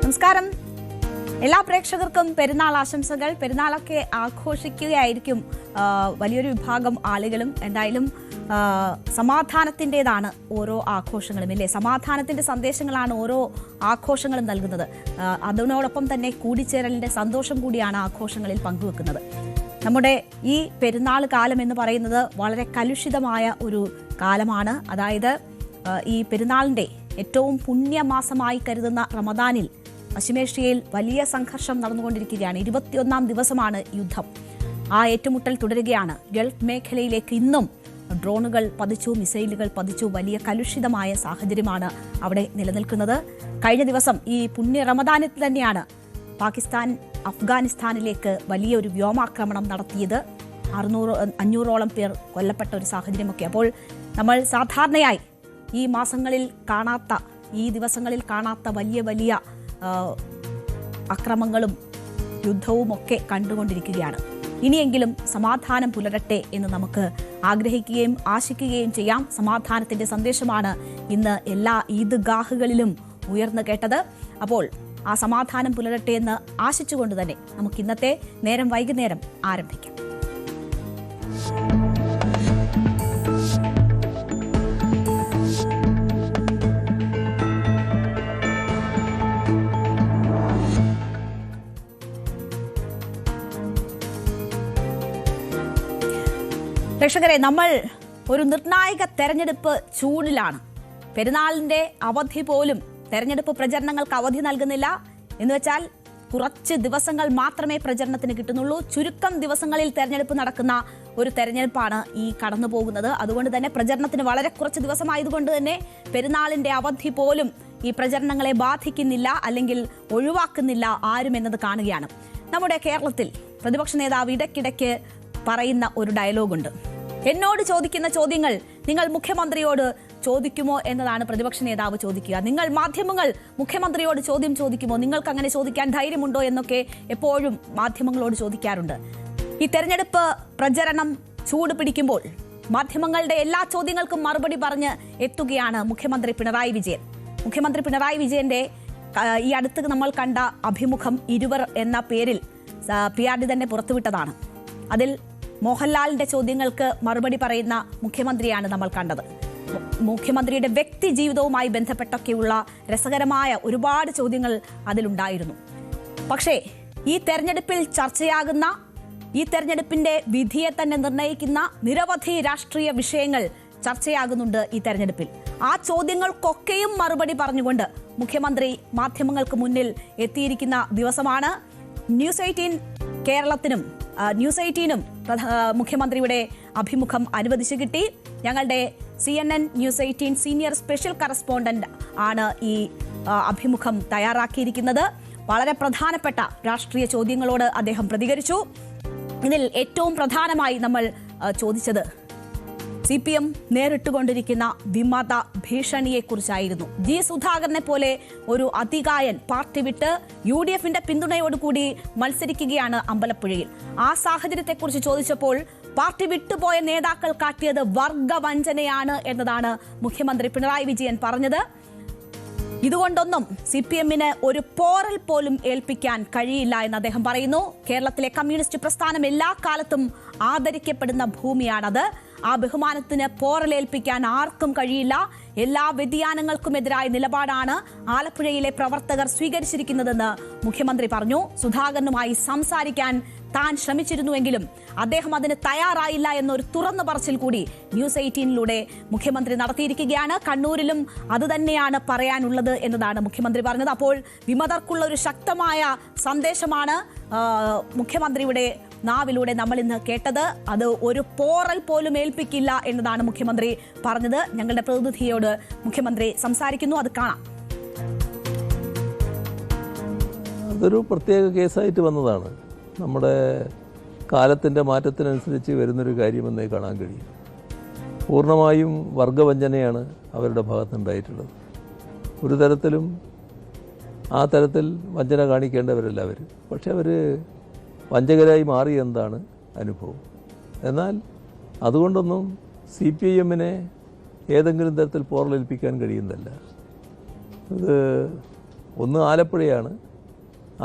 നമസ്കാരം. എല്ലാ പ്രേക്ഷകർക്കും പെരുന്നാൾ ആശംസകൾ. പെരുന്നാളൊക്കെ ആഘോഷിക്കുകയായിരിക്കും വലിയൊരു വിഭാഗം ആളുകളും. എന്തായാലും സമാധാനത്തിൻ്റെതാണ് ഓരോ ആഘോഷങ്ങളും, ഇല്ലേ? സമാധാനത്തിൻ്റെ സന്ദേശങ്ങളാണ് ഓരോ ആഘോഷങ്ങളും നൽകുന്നത്. അതിനോടൊപ്പം തന്നെ കൂടിച്ചേരലിൻ്റെ സന്തോഷം കൂടിയാണ് ആഘോഷങ്ങളിൽ പങ്കുവെക്കുന്നത്. നമ്മുടെ ഈ പെരുന്നാൾ കാലം എന്ന് പറയുന്നത് വളരെ കലുഷിതമായ ഒരു കാലമാണ്. അതായത് ഈ പെരുന്നാളിൻ്റെ ഏറ്റവും പുണ്യമാസമായി കരുതുന്ന റമദാനിൽ പശ്ചിമേഷ്യയിൽ വലിയ സംഘർഷം നടന്നുകൊണ്ടിരിക്കുകയാണ്. 21ാം ദിവസമാണ് യുദ്ധം. ആ ഏറ്റുമുട്ടൽ തുടരുകയാണ്. ഗൾഫ് മേഖലയിലേക്ക് ഇന്നും ഡ്രോണുകൾ പതിച്ചു, മിസൈലുകൾ പതിച്ചു. വലിയ കലുഷിതമായ സാഹചര്യമാണ് അവിടെ നിലനിൽക്കുന്നത്. കഴിഞ്ഞ ദിവസം ഈ പുണ്യ റമദാനിൽ തന്നെയാണ് പാകിസ്ഥാൻ അഫ്ഗാനിസ്ഥാനിലേക്ക് വലിയൊരു വ്യോമാക്രമണം നടത്തിയത്. 500ഓളം പേർ കൊല്ലപ്പെട്ട ഒരു സാഹചര്യമൊക്കെ. അപ്പോൾ നമ്മൾ സാധാരണയായി ഈ മാസങ്ങളിൽ കാണാത്ത, ഈ ദിവസങ്ങളിൽ കാണാത്ത വലിയ വലിയ അക്രമങ്ങളും യുദ്ധവും ഒക്കെ കണ്ടുകൊണ്ടിരിക്കുകയാണ്. ഇനിയെങ്കിലും സമാധാനം പുലരട്ടെ എന്ന് നമുക്ക് ആഗ്രഹിക്കുകയും ആശിക്കുകയും ചെയ്യാം. സമാധാനത്തിന്റെ സന്ദേശമാണ് ഇന്ന് എല്ലാ ഈദ്ഗാഹുകളിലും ഉയർന്നു കേട്ടത്. അപ്പോൾ ആ സമാധാനം പുലരട്ടെ എന്ന് ആശിച്ചുകൊണ്ട് തന്നെ നമുക്ക് ഇന്നത്തെ വൈകുന്നേരം ആരംഭിക്കാം. പ്രേക്ഷകരെ, നമ്മൾ ഒരു നിർണായക തെരഞ്ഞെടുപ്പ് ചൂടിലാണ്. പെരുന്നാളിന്റെ അവധി പോലും തെരഞ്ഞെടുപ്പ് പ്രചരണങ്ങൾക്ക് അവധി നൽകുന്നില്ല. എന്ന് വെച്ചാൽ കുറച്ച് ദിവസങ്ങൾ മാത്രമേ പ്രചരണത്തിന് കിട്ടുന്നുള്ളൂ. ചുരുക്കം ദിവസങ്ങളിൽ തെരഞ്ഞെടുപ്പ് നടക്കുന്ന ഒരു തെരഞ്ഞെടുപ്പാണ് ഈ കടന്നു പോകുന്നത്. അതുകൊണ്ട് തന്നെ പ്രചരണത്തിന് വളരെ കുറച്ച് ദിവസമായതുകൊണ്ട് തന്നെ പെരുന്നാളിന്റെ അവധി പോലും ഈ പ്രചരണങ്ങളെ ബാധിക്കുന്നില്ല, അല്ലെങ്കിൽ ഒഴിവാക്കുന്നില്ല ആരും എന്നത് കാണുകയാണ്. നമ്മുടെ കേരളത്തിൽ പ്രതിപക്ഷ നേതാവ് ഇടയ്ക്കിടയ്ക്ക് പറയുന്ന ഒരു ഡയലോഗുണ്ട്. എന്നോട് ചോദിക്കുന്ന ചോദ്യങ്ങൾ നിങ്ങൾ മുഖ്യമന്ത്രിയോട് ചോദിക്കുമോ എന്നതാണ് പ്രതിപക്ഷ നേതാവ് ചോദിക്കുക. നിങ്ങൾ മാധ്യമങ്ങൾ മുഖ്യമന്ത്രിയോട് ചോദ്യം ചോദിക്കുമോ, നിങ്ങൾക്ക് അങ്ങനെ ചോദിക്കാൻ ധൈര്യമുണ്ടോ എന്നൊക്കെ എപ്പോഴും മാധ്യമങ്ങളോട് ചോദിക്കാറുണ്ട്. ഈ തെരഞ്ഞെടുപ്പ് പ്രചരണം ചൂട് പിടിക്കുമ്പോൾ മാധ്യമങ്ങളുടെ എല്ലാ ചോദ്യങ്ങൾക്കും മറുപടി പറഞ്ഞ് എത്തുകയാണ് മുഖ്യമന്ത്രി പിണറായി വിജയൻ. മുഖ്യമന്ത്രി പിണറായി വിജയന്റെ ഈ അടുത്ത് നമ്മൾ കണ്ട അഭിമുഖം ഇരുവർ എന്ന പേരിൽ PRD തന്നെ പുറത്തുവിട്ടതാണ്. അതിൽ മോഹൻലാലിന്റെ ചോദ്യങ്ങൾക്ക് മറുപടി പറയുന്ന മുഖ്യമന്ത്രിയാണ് നമ്മൾ കണ്ടത്. മുഖ്യമന്ത്രിയുടെ വ്യക്തി ജീവിതവുമായി ബന്ധപ്പെട്ടൊക്കെയുള്ള രസകരമായ ഒരുപാട് ചോദ്യങ്ങൾ അതിലുണ്ടായിരുന്നു. പക്ഷേ ഈ തെരഞ്ഞെടുപ്പിൽ ചർച്ചയാകുന്ന, ഈ തെരഞ്ഞെടുപ്പിന്റെ വിധിയെ തന്നെ നിർണ്ണയിക്കുന്ന നിരവധി രാഷ്ട്രീയ വിഷയങ്ങൾ ചർച്ചയാകുന്നുണ്ട് ഈ തെരഞ്ഞെടുപ്പിൽ. ആ ചോദ്യങ്ങൾക്കൊക്കെയും മറുപടി പറഞ്ഞുകൊണ്ട് മുഖ്യമന്ത്രി മാധ്യമങ്ങൾക്ക് മുന്നിൽ എത്തിയിരിക്കുന്ന ദിവസമാണ്. ന്യൂസ് 18 കേരളത്തിനും ന്യൂസ് 18നും മുഖ്യമന്ത്രിയുടെ അഭിമുഖം അനുവദിച്ചു കിട്ടി. ഞങ്ങളുടെ CNN news 18 senior special correspondent ആണ് ഈ അഭിമുഖം തയ്യാറാക്കിയിരിക്കുന്നത്. വളരെ പ്രധാനപ്പെട്ട രാഷ്ട്രീയ ചോദ്യങ്ങളോട് അദ്ദേഹം പ്രതികരിച്ചു. ഇതിൽ ഏറ്റവും പ്രധാനമായി നമ്മൾ ചോദിച്ചത് CPM നേരിട്ടുകൊണ്ടിരിക്കുന്ന വിമത ഭീഷണിയെക്കുറിച്ചായിരുന്നു. G. സുധാകരനെ പോലെ ഒരു അതികായൻ പാർട്ടി വിട്ട് UDFന്റെ പിന്തുണയോടുകൂടി മത്സരിക്കുകയാണ് അമ്പലപ്പുഴയിൽ. ആ സാഹചര്യത്തെക്കുറിച്ച് ചോദിച്ചപ്പോൾ പാർട്ടി വിട്ടുപോയ നേതാക്കൾ കാട്ടിയത് വർഗവഞ്ചനയാണ് എന്നതാണ് മുഖ്യമന്ത്രി പിണറായി വിജയൻ പറഞ്ഞത്. ഇതുകൊണ്ടൊന്നും CPMന് ഒരു പോറൽ പോലും ഏൽപ്പിക്കാൻ കഴിയില്ല എന്ന് അദ്ദേഹം പറയുന്നു. കേരളത്തിലെ കമ്മ്യൂണിസ്റ്റ് പ്രസ്ഥാനം എല്ലാ കാലത്തും ആദരിക്കപ്പെടുന്ന ഭൂമിയാണത്. ആ ബഹുമാനത്തിന് പോറലേൽപ്പിക്കാൻ ആർക്കും കഴിയില്ല. എല്ലാ വ്യതിയാനങ്ങൾക്കുമെതിരായ നിലപാടാണ് ആലപ്പുഴയിലെ പ്രവർത്തകർ സ്വീകരിച്ചിരിക്കുന്നതെന്ന് മുഖ്യമന്ത്രി പറഞ്ഞു. സുധാകരനുമായി സംസാരിക്കാൻ താൻ ശ്രമിച്ചിരുന്നുവെങ്കിലും അദ്ദേഹം അതിന് തയ്യാറായില്ല എന്നൊരു തുറന്നു പറച്ചിൽ കൂടി ന്യൂസ് 18ലൂടെ മുഖ്യമന്ത്രി നടത്തിയിരിക്കുകയാണ്. കണ്ണൂരിലും അതുതന്നെയാണ് പറയാനുള്ളത് എന്നതാണ് മുഖ്യമന്ത്രി പറഞ്ഞത്. അപ്പോൾ വിമതർക്കുള്ള ഒരു ശക്തമായ സന്ദേശമാണ് മുഖ്യമന്ത്രിയുടെ നാവിലൂടെ നമ്മൾ ഇന്ന് കേട്ടത്. അത് ഒരു പോറൽ പോലും ഏൽപ്പിക്കില്ല എന്നതാണ് മുഖ്യമന്ത്രി പറഞ്ഞത്. ഞങ്ങളുടെ പ്രതിനിധിയോട് മുഖ്യമന്ത്രി സംസാരിക്കുന്നു, അത് കാണാം. അതൊരു പ്രത്യേക കേസായിട്ട് വന്നതാണ്. നമ്മുടെ കാലത്തിൻ്റെ മാറ്റത്തിനനുസരിച്ച് വരുന്നൊരു കാര്യമെന്നേ കാണാൻ കഴിയും. പൂർണ്ണമായും വർഗവഞ്ചനയാണ് അവരുടെ ഭാഗത്തുനിന്നുണ്ടായിട്ടുള്ളത്. ഒരു തരത്തിലും ആ തരത്തിൽ വഞ്ചന കാണിക്കേണ്ടവരല്ല അവർ. പക്ഷെ അവർ വഞ്ചകരായി മാറി എന്നതാണ് അനുഭവം. എന്നാൽ അതുകൊണ്ടൊന്നും CPIM-നെ ഏതെങ്കിലും തരത്തിൽ പോറലേൽപ്പിക്കാൻ കഴിയുന്നതല്ല. ഇത് ഒന്ന് ആലപ്പുഴയാണ്.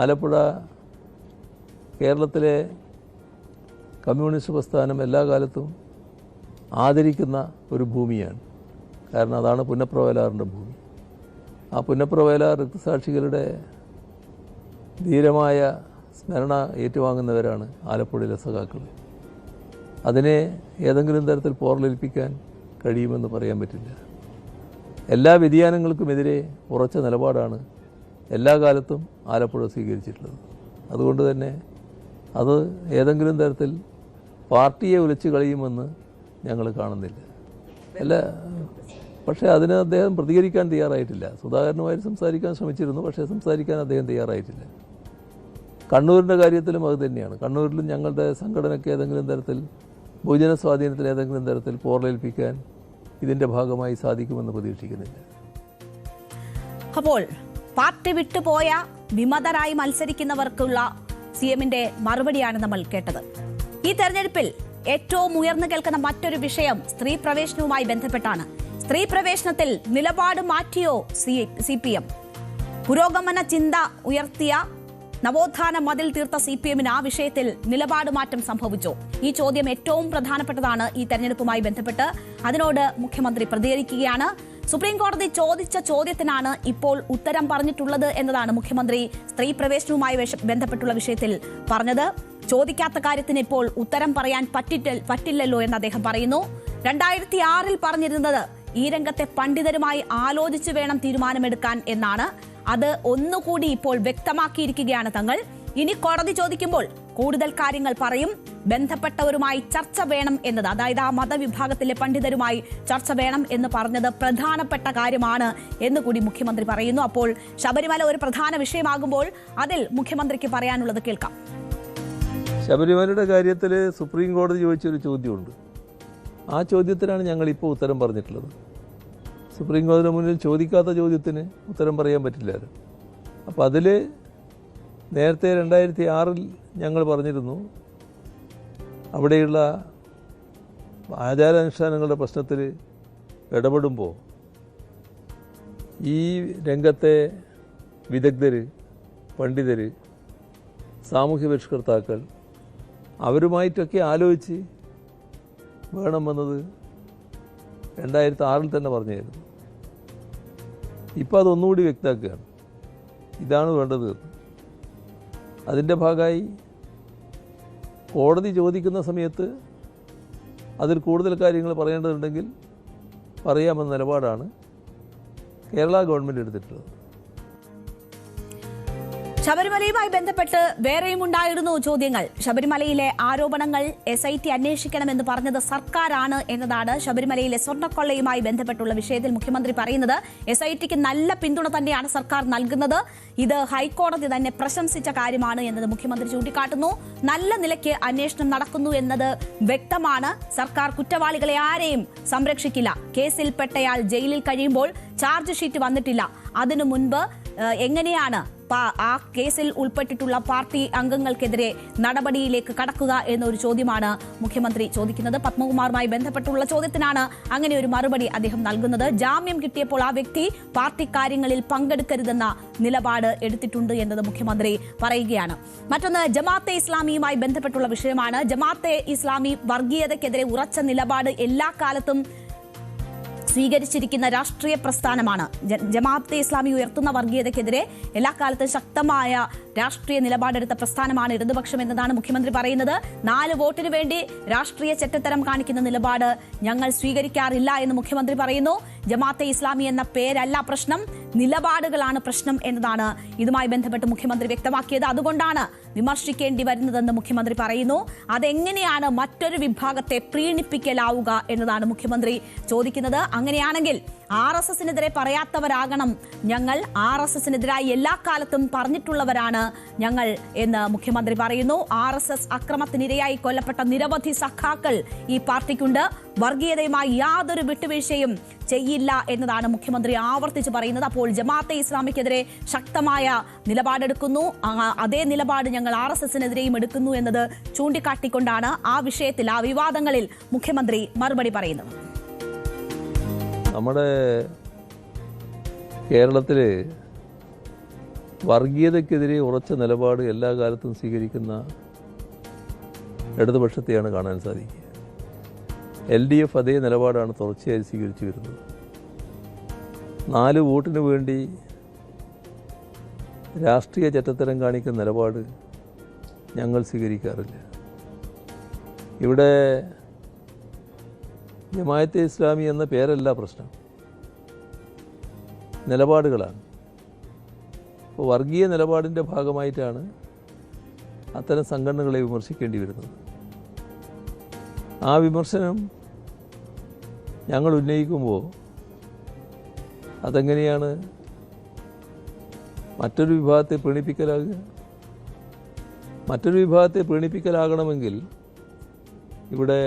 ആലപ്പുഴ കേരളത്തിലെ കമ്മ്യൂണിസ്റ്റ് പ്രസ്ഥാനം എല്ലാ കാലത്തും ആദരിക്കുന്ന ഒരു ഭൂമിയാണ്. കാരണം അതാണ് പുന്നപ്ര വയലാറിൻ്റെ ഭൂമി. ആ പുന്നപ്ര വയലാർ രക്തസാക്ഷികളുടെ ധീരമായ സ്മരണ ഏറ്റുവാങ്ങുന്നവരാണ് ആലപ്പുഴയിലെ സഖാക്കൾ. അതിനെ ഏതെങ്കിലും തരത്തിൽ പോറലേൽപ്പിക്കാൻ കഴിയുമെന്ന് പറയാൻ പറ്റില്ല. എല്ലാ വ്യതിയാനങ്ങൾക്കുമെതിരെ ഉറച്ച നിലപാടാണ് എല്ലാ കാലത്തും ആലപ്പുഴ സ്വീകരിച്ചിട്ടുള്ളത്. അതുകൊണ്ട് തന്നെ അത് ഏതെങ്കിലും തരത്തിൽ പാർട്ടിയെ ഉലച്ചു കളയുമെന്ന് ഞങ്ങൾ കാണുന്നില്ല. അല്ല, പക്ഷേ അതിന് അദ്ദേഹം പ്രതികരിക്കാൻ തയ്യാറായിട്ടില്ല. സുധാകരനുമായി സംസാരിക്കാൻ ശ്രമിച്ചിരുന്നു, പക്ഷേ സംസാരിക്കാൻ അദ്ദേഹം തയ്യാറായിട്ടില്ല. കണ്ണൂരിൻ്റെ കാര്യത്തിലും അത് തന്നെയാണ്. കണ്ണൂരിലും ഞങ്ങളുടെ സംഘടനയ്ക്ക് ഏതെങ്കിലും തരത്തിൽ ബഹുജന സ്വാധീനത്തിൽ ഏതെങ്കിലും തരത്തിൽ പോറലേൽപ്പിക്കാൻ ഇതിൻ്റെ ഭാഗമായി സാധിക്കുമെന്ന് പ്രതീക്ഷിക്കുന്നില്ല. അപ്പോൾ പാർട്ടി വിട്ടുപോയ വിമതരായി മത്സരിക്കുന്നവർക്കുള്ള CM-ന്റെ മറുപടിയാണ് നമ്മൾ കേട്ടത്. ഈ തെരഞ്ഞെടുപ്പിൽ ഏറ്റവും ഉയർന്നു കേൾക്കുന്ന മറ്റൊരു വിഷയം സ്ത്രീ പ്രവേശനവുമായി ബന്ധപ്പെട്ടാണ്. സ്ത്രീ പ്രവേശനത്തിൽ നിലപാട് മാറ്റിയോ CPM? പുരോഗമന ചിന്ത ഉയർത്തിയ നവോത്ഥാന മതിൽ തീർത്ത CPM-ന് ആ വിഷയത്തിൽ നിലപാട് മാറ്റം സംഭവിച്ചോ? ഈ ചോദ്യം ഏറ്റവും പ്രധാനപ്പെട്ടതാണ് ഈ തെരഞ്ഞെടുപ്പുമായി ബന്ധപ്പെട്ട്. അതിനോട് മുഖ്യമന്ത്രി പ്രതികരിക്കുകയാണ്. സുപ്രീം കോടതി ചോദിച്ച ചോദ്യത്തിനാണ് ഇപ്പോൾ ഉത്തരം പറഞ്ഞിട്ടുള്ളത് എന്നതാണ് മുഖ്യമന്ത്രി സ്ത്രീ പ്രവേശനവുമായി ബന്ധപ്പെട്ടുള്ള വിഷയത്തിൽ പറഞ്ഞത്. ചോദിക്കാത്ത കാര്യത്തിന് ഇപ്പോൾ ഉത്തരം പറയാൻ പറ്റില്ലല്ലോ എന്ന് അദ്ദേഹം പറയുന്നു. 2006 പറഞ്ഞിരുന്നത് ഈ രംഗത്തെ പണ്ഡിതരുമായി ആലോചിച്ചു വേണം തീരുമാനമെടുക്കാൻ എന്നാണ്. അത് ഒന്നുകൂടി ഇപ്പോൾ വ്യക്തമാക്കിയിരിക്കുകയാണ് തങ്ങൾ. ഇനി കോടതി ചോദിക്കുമ്പോൾ കൂടുതൽ കാര്യങ്ങൾ പറയും. ബന്ധപ്പെട്ടവരുമായി ചർച്ച വേണം എന്നത്, അതായത് ആ മതവിഭാഗത്തിലെ പണ്ഡിതരുമായി ചർച്ച വേണം എന്ന് പറഞ്ഞത് പ്രധാനപ്പെട്ട കാര്യമാണ് എന്നുകൂടി മുഖ്യമന്ത്രി പറയുന്നു. അപ്പോൾ ശബരിമല ഒരു പ്രധാന വിഷയമാകുമ്പോൾ അതിൽ മുഖ്യമന്ത്രിക്ക് പറയാനുള്ളത് കേൾക്കാം. ശബരിമലയുടെ കാര്യത്തിൽ സുപ്രീം കോടതി ചോദിച്ചൊരു ചോദ്യമുണ്ട്. ആ ചോദ്യത്തിനാണ് ഞങ്ങളിപ്പോൾ ഉത്തരം പറഞ്ഞിട്ടുള്ളത്. സുപ്രീം കോടതിയുടെ മുന്നിൽ ചോദിക്കാത്ത ചോദ്യത്തിന് ഉത്തരം പറയാൻ പറ്റില്ലല്ലോ. അപ്പോൾ അതിൽ നേരത്തെ 2006 ഞങ്ങൾ പറഞ്ഞിരുന്നു, അവിടെയുള്ള ആചാരാനുഷ്ഠാനങ്ങളുടെ പ്രശ്നത്തിൽ ഇടപെടുമ്പോൾ ഈ രംഗത്തെ വിദഗ്ധർ, പണ്ഡിതർ, സാമൂഹ്യ പരിഷ്കർത്താക്കൾ അവരുമായിട്ടൊക്കെ ആലോചിച്ച് വേണമെന്നത് 2006 തന്നെ പറഞ്ഞായിരുന്നു. ഇപ്പോൾ അതൊന്നുകൂടി വ്യക്തമാക്കുകയാണ്. ഇതാണ് വേണ്ടത്. അതിൻ്റെ ഭാഗമായി കോടതി ചോദിക്കുന്ന സമയത്ത് അതിൽ കൂടുതൽ കാര്യങ്ങൾ പറയേണ്ടതുണ്ടെങ്കിൽ പറയാമെന്ന നിലപാടാണ് കേരള ഗവൺമെൻറ് എടുത്തിട്ടുള്ളത്. ശബരിമലയുമായി ബന്ധപ്പെട്ട് വേറെയും ഉണ്ടായിരുന്നു ചോദ്യങ്ങൾ. ശബരിമലയിലെ ആരോപണങ്ങൾ SIT അന്വേഷിക്കണമെന്ന് പറഞ്ഞത് സർക്കാരാണ് എന്നതാണ് ശബരിമലയിലെ സ്വർണ്ണക്കൊള്ളയുമായി ബന്ധപ്പെട്ടുള്ള വിഷയത്തിൽ മുഖ്യമന്ത്രി പറയുന്നത്. SITക്ക് നല്ല പിന്തുണ തന്നെയാണ് സർക്കാർ നൽകുന്നത്. ഇത് ഹൈക്കോടതി തന്നെ പ്രശംസിച്ച കാര്യമാണ് എന്നത് മുഖ്യമന്ത്രി ചൂണ്ടിക്കാട്ടുന്നു. നല്ല നിലയ്ക്ക് അന്വേഷണം നടക്കുന്നു എന്നത് വ്യക്തമാണ്. സർക്കാർ കുറ്റവാളികളെ ആരെയും സംരക്ഷിക്കില്ല. കേസിൽ പെട്ടയാൾ ജയിലിൽ കഴിയുമ്പോൾ ചാർജ് ഷീറ്റ് വന്നിട്ടില്ല. അതിനു മുൻപ് എങ്ങനെയാണ് ആ കേസിൽ ഉൾപ്പെട്ടിട്ടുള്ള പാർട്ടി അംഗങ്ങൾക്കെതിരെ നടപടിയിലേക്ക് കടക്കുക എന്നൊരു ചോദ്യമാണ് മുഖ്യമന്ത്രി ചോദിക്കുന്നത്. പത്മകുമാറുമായി ബന്ധപ്പെട്ടുള്ള ചോദ്യത്തിനാണ് അങ്ങനെ ഒരു മറുപടി അദ്ദേഹം നൽകുന്നത്. ജാമ്യം കിട്ടിയപ്പോൾ ആ വ്യക്തി പാർട്ടി കാര്യങ്ങളിൽ പങ്കെടുക്കരുതെന്ന നിലപാട് എടുത്തിട്ടുണ്ട് എന്നത് മുഖ്യമന്ത്രി പറയുകയാണ്. മറ്റൊന്ന് ജമാഅത്തെ ഇസ്ലാമിയുമായി ബന്ധപ്പെട്ടുള്ള വിഷയമാണ്. ജമാഅത്തെ ഇസ്ലാമി വർഗീയതയ്ക്കെതിരെ ഉറച്ച നിലപാട് എല്ലാ കാലത്തും സ്വീകരിച്ചിരിക്കുന്ന രാഷ്ട്രീയ പ്രസ്ഥാനമാണ്. ജമാഅത്തെ ഇസ്ലാമി ഉയർത്തുന്ന വർഗീയതയ്ക്കെതിരെ എല്ലാ കാലത്തും ശക്തമായ രാഷ്ട്രീയ നിലപാടെടുത്ത പ്രസ്ഥാനമാണ് ഇടതുപക്ഷം എന്നതാണ് മുഖ്യമന്ത്രി പറയുന്നത്. 4 വോട്ടിന് വേണ്ടി രാഷ്ട്രീയ ചെറ്റത്തരം കാണിക്കുന്ന നിലപാട് ഞങ്ങൾ സ്വീകരിക്കാറില്ല എന്ന് മുഖ്യമന്ത്രി പറയുന്നു. ജമാഅത്തെ ഇസ്ലാമി എന്ന പേരല്ല പ്രശ്നം, നിലപാടുകളാണ് പ്രശ്നം എന്നതാണ് ഇതുമായി ബന്ധപ്പെട്ട് മുഖ്യമന്ത്രി വ്യക്തമാക്കിയത്. അതുകൊണ്ടാണ് വിമർശിക്കേണ്ടി വരുന്നതെന്ന് മുഖ്യമന്ത്രി പറയുന്നു. അതെങ്ങനെയാണ് മറ്റൊരു വിഭാഗത്തെ പ്രീണിപ്പിക്കലാവുക എന്നതാണ് മുഖ്യമന്ത്രി ചോദിക്കുന്നത്. അങ്ങനെയാണെങ്കിൽ RSSനെതിരെ പറയാത്തവരാകണം ഞങ്ങൾ. RSSനെതിരായി എല്ലാ കാലത്തും പറഞ്ഞിട്ടുള്ളവരാണ് ഞങ്ങൾ എന്ന് മുഖ്യമന്ത്രി പറയുന്നു. RSS അക്രമത്തിനിരയായി കൊല്ലപ്പെട്ട നിരവധി സഖാക്കൾ ഈ പാർട്ടിക്കുണ്ട്. വർഗീയതയുമായി യാതൊരു വിട്ടുവീഴ്ചയും ചെയ്യില്ല എന്നതാണ് മുഖ്യമന്ത്രി ആവർത്തിച്ച് പറയുന്നത്. അപ്പോൾ ജമാഅത്തെ ഇസ്ലാമിക്കെതിരെ ശക്തമായ നിലപാടെടുക്കുന്നു. അതേ നിലപാട് ഞങ്ങൾ RSSനെതിരെയും എടുക്കുന്നു എന്നത് ചൂണ്ടിക്കാട്ടിക്കൊണ്ടാണ് ആ വിഷയത്തിൽ, ആ വിവാദങ്ങളിൽ മുഖ്യമന്ത്രി മറുപടി പറയുന്നത്. നമ്മുടെ കേരളത്തില് വർഗീയതയ്ക്കെതിരെ ഉറച്ച നിലപാട് എല്ലാ കാലത്തും സ്വീകരിക്കുന്ന ഇടതുപക്ഷത്തെയാണ് കാണാൻ സാധിക്കുക. LDF അതേ നിലപാടാണ് തുടർച്ചയായി സ്വീകരിച്ചു വരുന്നത്. 4 വോട്ടിന് വേണ്ടി രാഷ്ട്രീയ ചട്ടത്തരം കാണിക്കുന്ന നിലപാട് ഞങ്ങൾ സ്വീകരിക്കാറില്ല. ഇവിടെ ജമാഅത്തെ ഇസ്ലാമി എന്ന പേരല്ല പ്രശ്നം, നിലപാടുകളാണ്. അപ്പോൾ വർഗീയ നിലപാടിൻ്റെ ഭാഗമായിട്ടാണ് അത്തരം സംഘടനകളെ വിമർശിക്കേണ്ടി വരുന്നത്. ആ വിമർശനം ഞങ്ങൾ ഉന്നയിക്കുമ്പോൾ അതെങ്ങനെയാണ് മറ്റൊരു വിഭാഗത്തെ പ്രീണിപ്പിക്കലാകുക? മറ്റൊരു വിഭാഗത്തെ പ്രീണിപ്പിക്കലാകണമെങ്കിൽ ഇവിടെ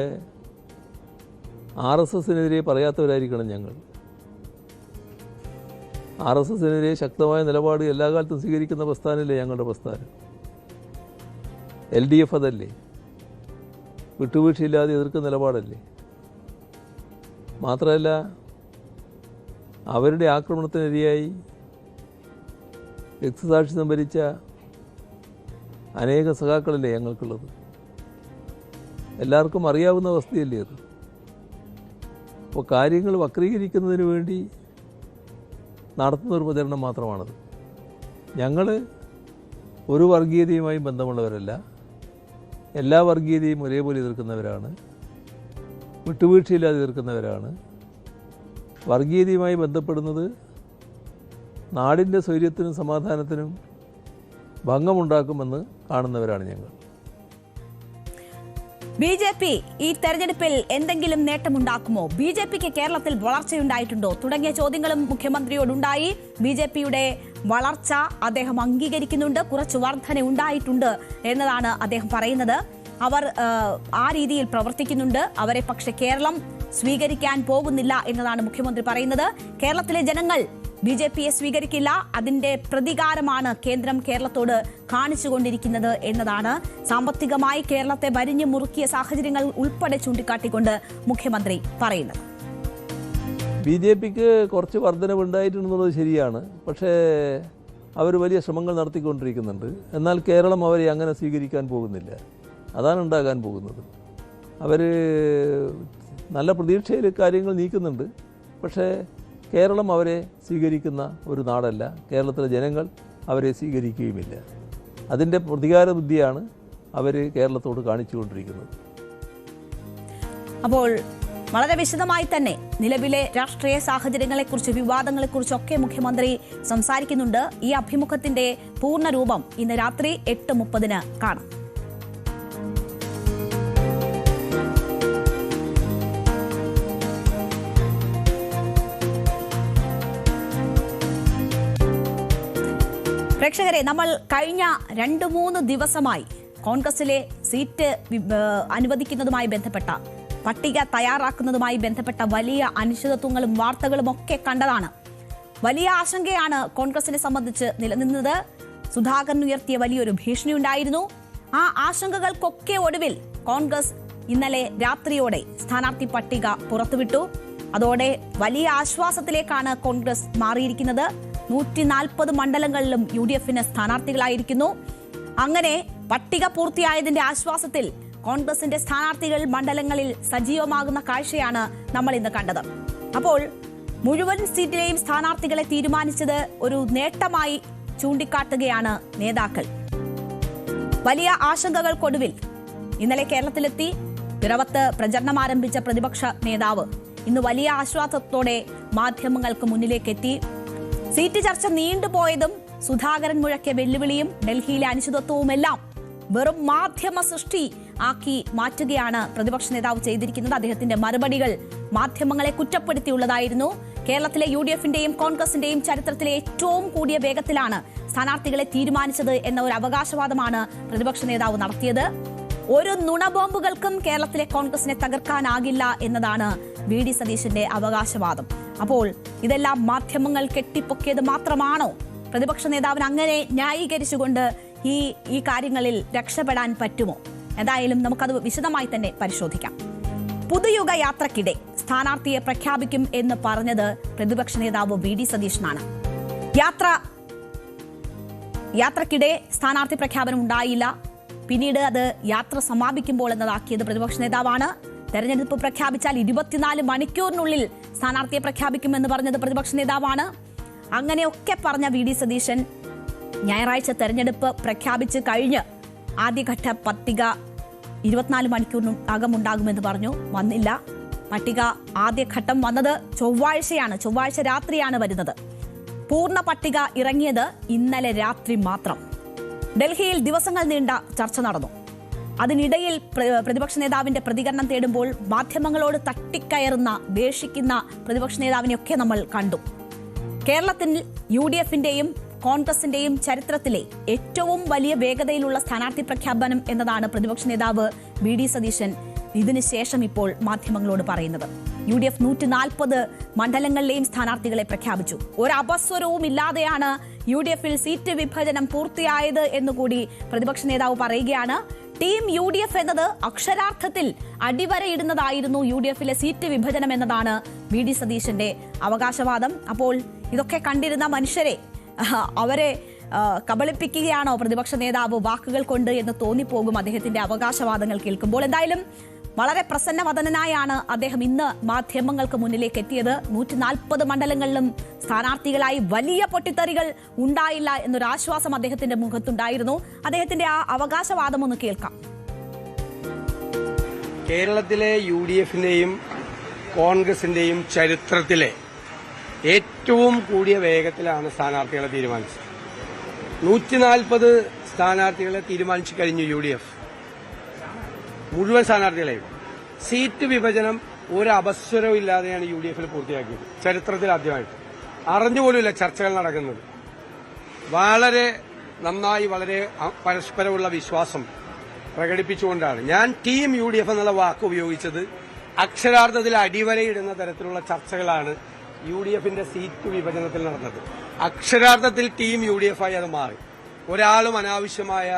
RSSനെതിരെ പറയാത്തവരായിരിക്കണം ഞങ്ങൾ. RSSനെതിരെ ശക്തമായ നിലപാട് എല്ലാ കാലത്തും സ്വീകരിക്കുന്ന പ്രസ്ഥാനമല്ലേ ഞങ്ങളുടെ പ്രസ്ഥാനം. LDF അതല്ലേ, വിട്ടുവീഴ്ചയില്ലാതെ എതിർക്കുന്ന നിലപാടല്ലേ. മാത്രമല്ല, അവരുടെ ആക്രമണത്തിനിരയായി രക്തസാക്ഷി സംഭരിച്ച അനേക സഖാക്കളല്ലേ ഞങ്ങൾക്കുള്ളത്. എല്ലാവർക്കും അറിയാവുന്ന അവസ്ഥയല്ലേ അത്. അപ്പോൾ കാര്യങ്ങൾ വക്രീകരിക്കുന്നതിന് വേണ്ടി നടത്തുന്നൊരു പ്രചരണം മാത്രമാണത്. ഞങ്ങൾ ഒരു വർഗീയതയുമായും ബന്ധമുള്ളവരല്ല, എല്ലാ വർഗീയതയും ഒരേപോലെ എതിർക്കുന്നവരാണ്, വിട്ടുവീഴ്ചയില്ലാതെ എതിർക്കുന്നവരാണ്. വർഗീയതയുമായി ബന്ധപ്പെടുന്നത് നാടിൻ്റെ സ്വൈര്യത്തിനും സമാധാനത്തിനും ഭംഗമുണ്ടാക്കുമെന്ന് കാണുന്നവരാണ് ഞങ്ങൾ. BJP ഈ തെരഞ്ഞെടുപ്പിൽ എന്തെങ്കിലും നേട്ടമുണ്ടാക്കുമോ? BJPക്ക് കേരളത്തിൽ വളർച്ചയുണ്ടായിട്ടുണ്ടോ തുടങ്ങിയ ചോദ്യങ്ങളും മുഖ്യമന്ത്രിയോടുണ്ടായി. BJPയുടെ വളർച്ച അദ്ദേഹം അംഗീകരിക്കുന്നുണ്ട്, കുറച്ച് വർധന ഉണ്ടായിട്ടുണ്ട് എന്നതാണ് അദ്ദേഹം പറയുന്നത്. അവർ ആ രീതിയിൽ പ്രവർത്തിക്കുന്നുണ്ട്. അവരെ പക്ഷെ കേരളം സ്വീകരിക്കാൻ പോകുന്നില്ല എന്നതാണ് മുഖ്യമന്ത്രി പറയുന്നത്. കേരളത്തിലെ ജനങ്ങൾ BJPയെ സ്വീകരിക്കില്ല, അതിന്റെ പ്രതികാരമാണ് കേന്ദ്രം കേരളത്തോട് കാണിച്ചുകൊണ്ടിരിക്കുന്നത് എന്നതാണ് സാമ്പത്തികമായി കേരളത്തെ വരിഞ്ഞു മുറുക്കിയ സാഹചര്യങ്ങൾ ഉൾപ്പെടെ ചൂണ്ടിക്കാട്ടിക്കൊണ്ട് മുഖ്യമന്ത്രി പറയുന്നത്. BJPക്ക് കുറച്ച് വർധനവുണ്ടായിട്ടുണ്ടെന്നുള്ളത് ശരിയാണ്. പക്ഷേ അവർ വലിയ ശ്രമങ്ങൾ നടത്തിക്കൊണ്ടിരിക്കുന്നുണ്ട്. എന്നാൽ കേരളം അവരെ അങ്ങനെ സ്വീകരിക്കാൻ പോകുന്നില്ല. അതാണ് ഉണ്ടാകാൻ പോകുന്നത്. അവർ നല്ല പ്രതീക്ഷയിൽ കാര്യങ്ങൾ നീക്കുന്നുണ്ട്. പക്ഷേ കേരളം അവരെ സ്വീകരിക്കുന്ന ഒരു നാടല്ല. കേരളത്തിലെ ജനങ്ങൾ അവരെ സ്വീകരിക്കുകയുമില്ല. അതിൻ്റെ പ്രതികാര ബുദ്ധിയാണ് അവർ കേരളത്തോട് കാണിച്ചുകൊണ്ടിരിക്കുന്നത്. അപ്പോൾ വളരെ വിശദമായി തന്നെ നിലവിലെ രാഷ്ട്രീയ സാഹചര്യങ്ങളെക്കുറിച്ച്, വിവാദങ്ങളെക്കുറിച്ചൊക്കെ മുഖ്യമന്ത്രി സംസാരിക്കുന്നുണ്ട്. ഈ അഭിമുഖത്തിന്റെ പൂർണ്ണരൂപം ഇന്ന് രാത്രി 8:30 കാണാം. പ്രേക്ഷകരെ, നമ്മൾ കഴിഞ്ഞ 2-3 ദിവസമായി കോൺഗ്രസിലെ സീറ്റ് അനുവദിക്കുന്നതുമായി ബന്ധപ്പെട്ട പട്ടിക തയ്യാറാക്കുന്നതുമായി ബന്ധപ്പെട്ട വലിയ അനിശ്ചിതത്വങ്ങളും വാർത്തകളും ഒക്കെ കണ്ടതാണ്. വലിയ ആശങ്കയാണ് കോൺഗ്രസിനെ സംബന്ധിച്ച് നിലനിന്നത്. സുധാകരൻ ഉയർത്തിയ വലിയൊരു ഭീഷണി ഉണ്ടായിരുന്നു. ആ ആശങ്കകൾക്കൊക്കെ ഒടുവിൽ കോൺഗ്രസ് ഇന്നലെ രാത്രിയോടെ സ്ഥാനാർത്ഥി പട്ടിക പുറത്തുവിട്ടു. അതോടെ വലിയ ആശ്വാസത്തിലേക്കാണ് കോൺഗ്രസ് മാറിയിരിക്കുന്നത്. 140 മണ്ഡലങ്ങളിലും UDFന് സ്ഥാനാർത്ഥികളായിരിക്കുന്നു. അങ്ങനെ പട്ടിക പൂർത്തിയായതിന്റെ ആശ്വാസത്തിൽ കോൺഗ്രസിന്റെ സ്ഥാനാർത്ഥികൾ മണ്ഡലങ്ങളിൽ സജീവമാകുന്ന കാഴ്ചയാണ് നമ്മൾ ഇന്ന് കണ്ടത്. അപ്പോൾ മുഴുവൻ സീറ്റിലെയും സ്ഥാനാർത്ഥികളെ തീരുമാനിച്ചത് ഒരു നേട്ടമായി ചൂണ്ടിക്കാട്ടുകയാണ് നേതാക്കൾ. വലിയ ആശങ്കകൾക്കൊടുവിൽ ഇന്നലെ കേരളത്തിലെത്തി പിറവത്ത് പ്രചരണം ആരംഭിച്ച പ്രതിപക്ഷ നേതാവ് ഇന്ന് വലിയ ആശ്വാസത്തോടെ മാധ്യമങ്ങൾക്ക് മുന്നിലേക്കെത്തി. സീറ്റ് ചർച്ച നീണ്ടുപോയതും സുധാകരൻ മുഴക്കിയ വെല്ലുവിളിയും ഡൽഹിയിലെ അനിശ്ചിതത്വവുമെല്ലാം വെറും മാധ്യമ സൃഷ്ടി ആക്കി മാറ്റുകയാണ് പ്രതിപക്ഷ നേതാവ് ചെയ്തിരിക്കുന്നത്. അദ്ദേഹത്തിന്റെ മറുപടികൾ മാധ്യമങ്ങളെ കുറ്റപ്പെടുത്തിയുള്ളതായിരുന്നു. കേരളത്തിലെ UDFന്റെയും കോൺഗ്രസിന്റെയും ചരിത്രത്തിലെ ഏറ്റവും കൂടിയ വേഗത്തിലാണ് സ്ഥാനാർത്ഥികളെ തീരുമാനിച്ചത് എന്ന ഒരു അവകാശവാദമാണ് പ്രതിപക്ഷ നേതാവ് നടത്തിയത്. ഒരു നുണബോംബുകൾക്കും കേരളത്തിലെ കോൺഗ്രസിനെ തകർക്കാനാകില്ല എന്നതാണ് VD സതീശന്റെ അവകാശവാദം. അപ്പോൾ ഇതെല്ലാം മാധ്യമങ്ങൾ കെട്ടിപ്പൊക്കിയത് മാത്രമാണോ? പ്രതിപക്ഷ നേതാവിന് അങ്ങനെ ന്യായീകരിച്ചുകൊണ്ട് ഈ കാര്യങ്ങളിൽ രക്ഷപ്പെടാൻ പറ്റുമോ? എന്തായാലും നമുക്കത് വിശദമായി തന്നെ പരിശോധിക്കാം. പുതുയുഗ യാത്രക്കിടെ സ്ഥാനാർത്ഥിയെ പ്രഖ്യാപിക്കും എന്ന് പറഞ്ഞത് പ്രതിപക്ഷ നേതാവ് വി.ഡി. സതീശനാണ്. യാത്രക്കിടെ സ്ഥാനാർത്ഥി പ്രഖ്യാപനം ഉണ്ടായില്ല, പിന്നീട് അത് യാത്ര സമാപിക്കുമ്പോൾ എന്നതാക്കിയത് പ്രതിപക്ഷ നേതാവാണ്. തെരഞ്ഞെടുപ്പ് പ്രഖ്യാപിച്ചാൽ 24 മണിക്കൂറിനുള്ളിൽ സ്ഥാനാർത്ഥിയെ പ്രഖ്യാപിക്കുമെന്ന് പറഞ്ഞത് പ്രതിപക്ഷ നേതാവാണ്. അങ്ങനെയൊക്കെ പറഞ്ഞ വി.ഡി. സതീശൻ ഞായറാഴ്ച തെരഞ്ഞെടുപ്പ് പ്രഖ്യാപിച്ച് കഴിഞ്ഞ് ആദ്യഘട്ട പട്ടിക 24 മണിക്കൂറിനകം ഉണ്ടാകുമെന്ന് പറഞ്ഞു. വന്നില്ല. പട്ടിക ആദ്യഘട്ടം വന്നത് ചൊവ്വാഴ്ചയാണ്. ചൊവ്വാഴ്ച രാത്രിയാണ് വരുന്നത്. പൂർണ്ണ പട്ടിക ഇറങ്ങിയത് ഇന്നലെ രാത്രി മാത്രം. ഡൽഹിയിൽ ദിവസങ്ങൾ നീണ്ട ചർച്ച നടന്നു. അതിനിടയിൽ പ്രതിപക്ഷ നേതാവിന്റെ പ്രതികരണം തേടുമ്പോൾ മാധ്യമങ്ങളോട് തട്ടിക്കയറുന്ന, ദേഷിക്കുന്ന പ്രതിപക്ഷ നേതാവിനെയൊക്കെ നമ്മൾ കണ്ടു. കേരളത്തിൽ UDFന്റെയും കോൺഗ്രസിന്റെയും ചരിത്രത്തിലെ ഏറ്റവും വലിയ വേഗതയിലുള്ള സ്ഥാനാർത്ഥി പ്രഖ്യാപനം എന്നതാണ് പ്രതിപക്ഷ നേതാവ് വി.ഡി. സതീശൻ ഇതിനുശേഷം ഇപ്പോൾ മാധ്യമങ്ങളോട് പറയുന്നത്. UDF 140 മണ്ഡലങ്ങളിലെയും സ്ഥാനാർത്ഥികളെ പ്രഖ്യാപിച്ചു. ഒരു അപസ്വരവും ഇല്ലാതെയാണ് UDFൽ സീറ്റ് വിഭജനം പൂർത്തിയായത് എന്നുകൂടി പ്രതിപക്ഷ നേതാവ് പറയുകയാണ്. ടീം UDF എന്നത് അക്ഷരാർത്ഥത്തിൽ അടിവരയിടുന്നതായിരുന്നു UDFലെ സീറ്റ് വിഭജനം എന്നതാണ് വി.ഡി. സതീശന്റെ അവകാശവാദം. അപ്പോൾ ഇതൊക്കെ കണ്ടിരുന്ന മനുഷ്യരെ, അവരെ കബളിപ്പിക്കുകയാണോ പ്രതിപക്ഷ നേതാവ് വാക്കുകൾ കൊണ്ട് എന്ന് തോന്നിപ്പോകും അദ്ദേഹത്തിന്റെ അവകാശവാദങ്ങൾ കേൾക്കുമ്പോൾ. എന്തായാലും വളരെ പ്രസന്നവദനായാണ് അദ്ദേഹം ഇന്ന് മാധ്യമങ്ങൾക്ക് മുന്നിലേക്ക് എത്തിയത്. 140 മണ്ഡലങ്ങളിലും സ്ഥാനാർത്ഥികളായി വലിയ പൊട്ടിത്തെറികൾ ഉണ്ടായില്ല എന്നൊരു ആശ്വാസം അദ്ദേഹത്തിന്റെ മുഖത്തുണ്ടായിരുന്നു. അദ്ദേഹത്തിന്റെ ആ അവകാശവാദം ഒന്ന് കേൾക്കാം. കേരളത്തിലെ UDFന്റെയും കോൺഗ്രസിന്റെയും ചരിത്രത്തിലെ ഏറ്റവും കൂടിയ വേഗത്തിലാണ് സ്ഥാനാർത്ഥികളെ തീരുമാനിച്ചത്. 140 സ്ഥാനാർത്ഥികളെ തീരുമാനിച്ചു കഴിഞ്ഞു UDF. മുഴുവൻ സ്ഥാനാർത്ഥികളെയും സീറ്റ് വിഭജനം ഒരു അപസ്വരവും ഇല്ലാതെയാണ് UDFൽ പൂർത്തിയാക്കിയത്. ചരിത്രത്തിൽ ആദ്യമായിട്ട് അറിഞ്ഞുപോലുമില്ല ചർച്ചകൾ നടക്കുന്നത്. വളരെ നന്നായി, വളരെ പരസ്പരമുള്ള വിശ്വാസം പ്രകടിപ്പിച്ചുകൊണ്ടാണ് ഞാൻ ടീം UDF എന്നുള്ള വാക്ക് ഉപയോഗിച്ചത്. അക്ഷരാർത്ഥത്തിൽ അടിവരയിടുന്ന തരത്തിലുള്ള ചർച്ചകളാണ് UDFന്റെ സീറ്റ് വിഭജനത്തിൽ നടന്നത്. അക്ഷരാർത്ഥത്തിൽ ടീം UDF ആയി അത് മാറി. ഒരാളും അനാവശ്യമായ,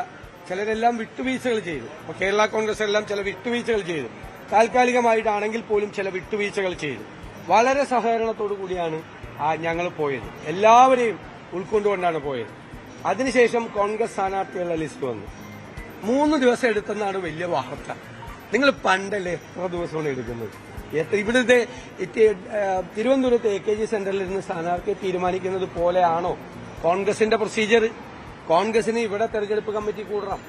ചിലരെല്ലാം വിട്ടുവീഴ്ചകൾ ചെയ്തു. അപ്പോൾ കേരള കോൺഗ്രസ് എല്ലാം ചില വിട്ടുവീഴ്ചകൾ ചെയ്തു. താൽക്കാലികമായിട്ടാണെങ്കിൽ പോലും ചില വിട്ടുവീഴ്ചകൾ ചെയ്തു. വളരെ സഹകരണത്തോടു കൂടിയാണ് ഞങ്ങൾ പോയത്. എല്ലാവരെയും ഉൾക്കൊണ്ടുകൊണ്ടാണ് പോയത്. അതിനുശേഷം കോൺഗ്രസ് സ്ഥാനാർത്ഥികളുടെ ലിസ്റ്റ് വന്നു. 3 ദിവസം എടുത്തെന്നാണ് വലിയ വാർത്ത. നിങ്ങൾ പണ്ടല്ലേ എത്ര ദിവസമാണ് എടുക്കുന്നത്? ഇവിടുത്തെ തിരുവനന്തപുരത്ത് AKG സെന്ററിൽ ഇരുന്ന് സ്ഥാനാർത്ഥിയെ തീരുമാനിക്കുന്നത് പോലെയാണോ കോൺഗ്രസിന്റെ പ്രൊസീജിയർ? കോൺഗ്രസിന് ഇവിടെ തെരഞ്ഞെടുപ്പ് കമ്മിറ്റി കൂടണം.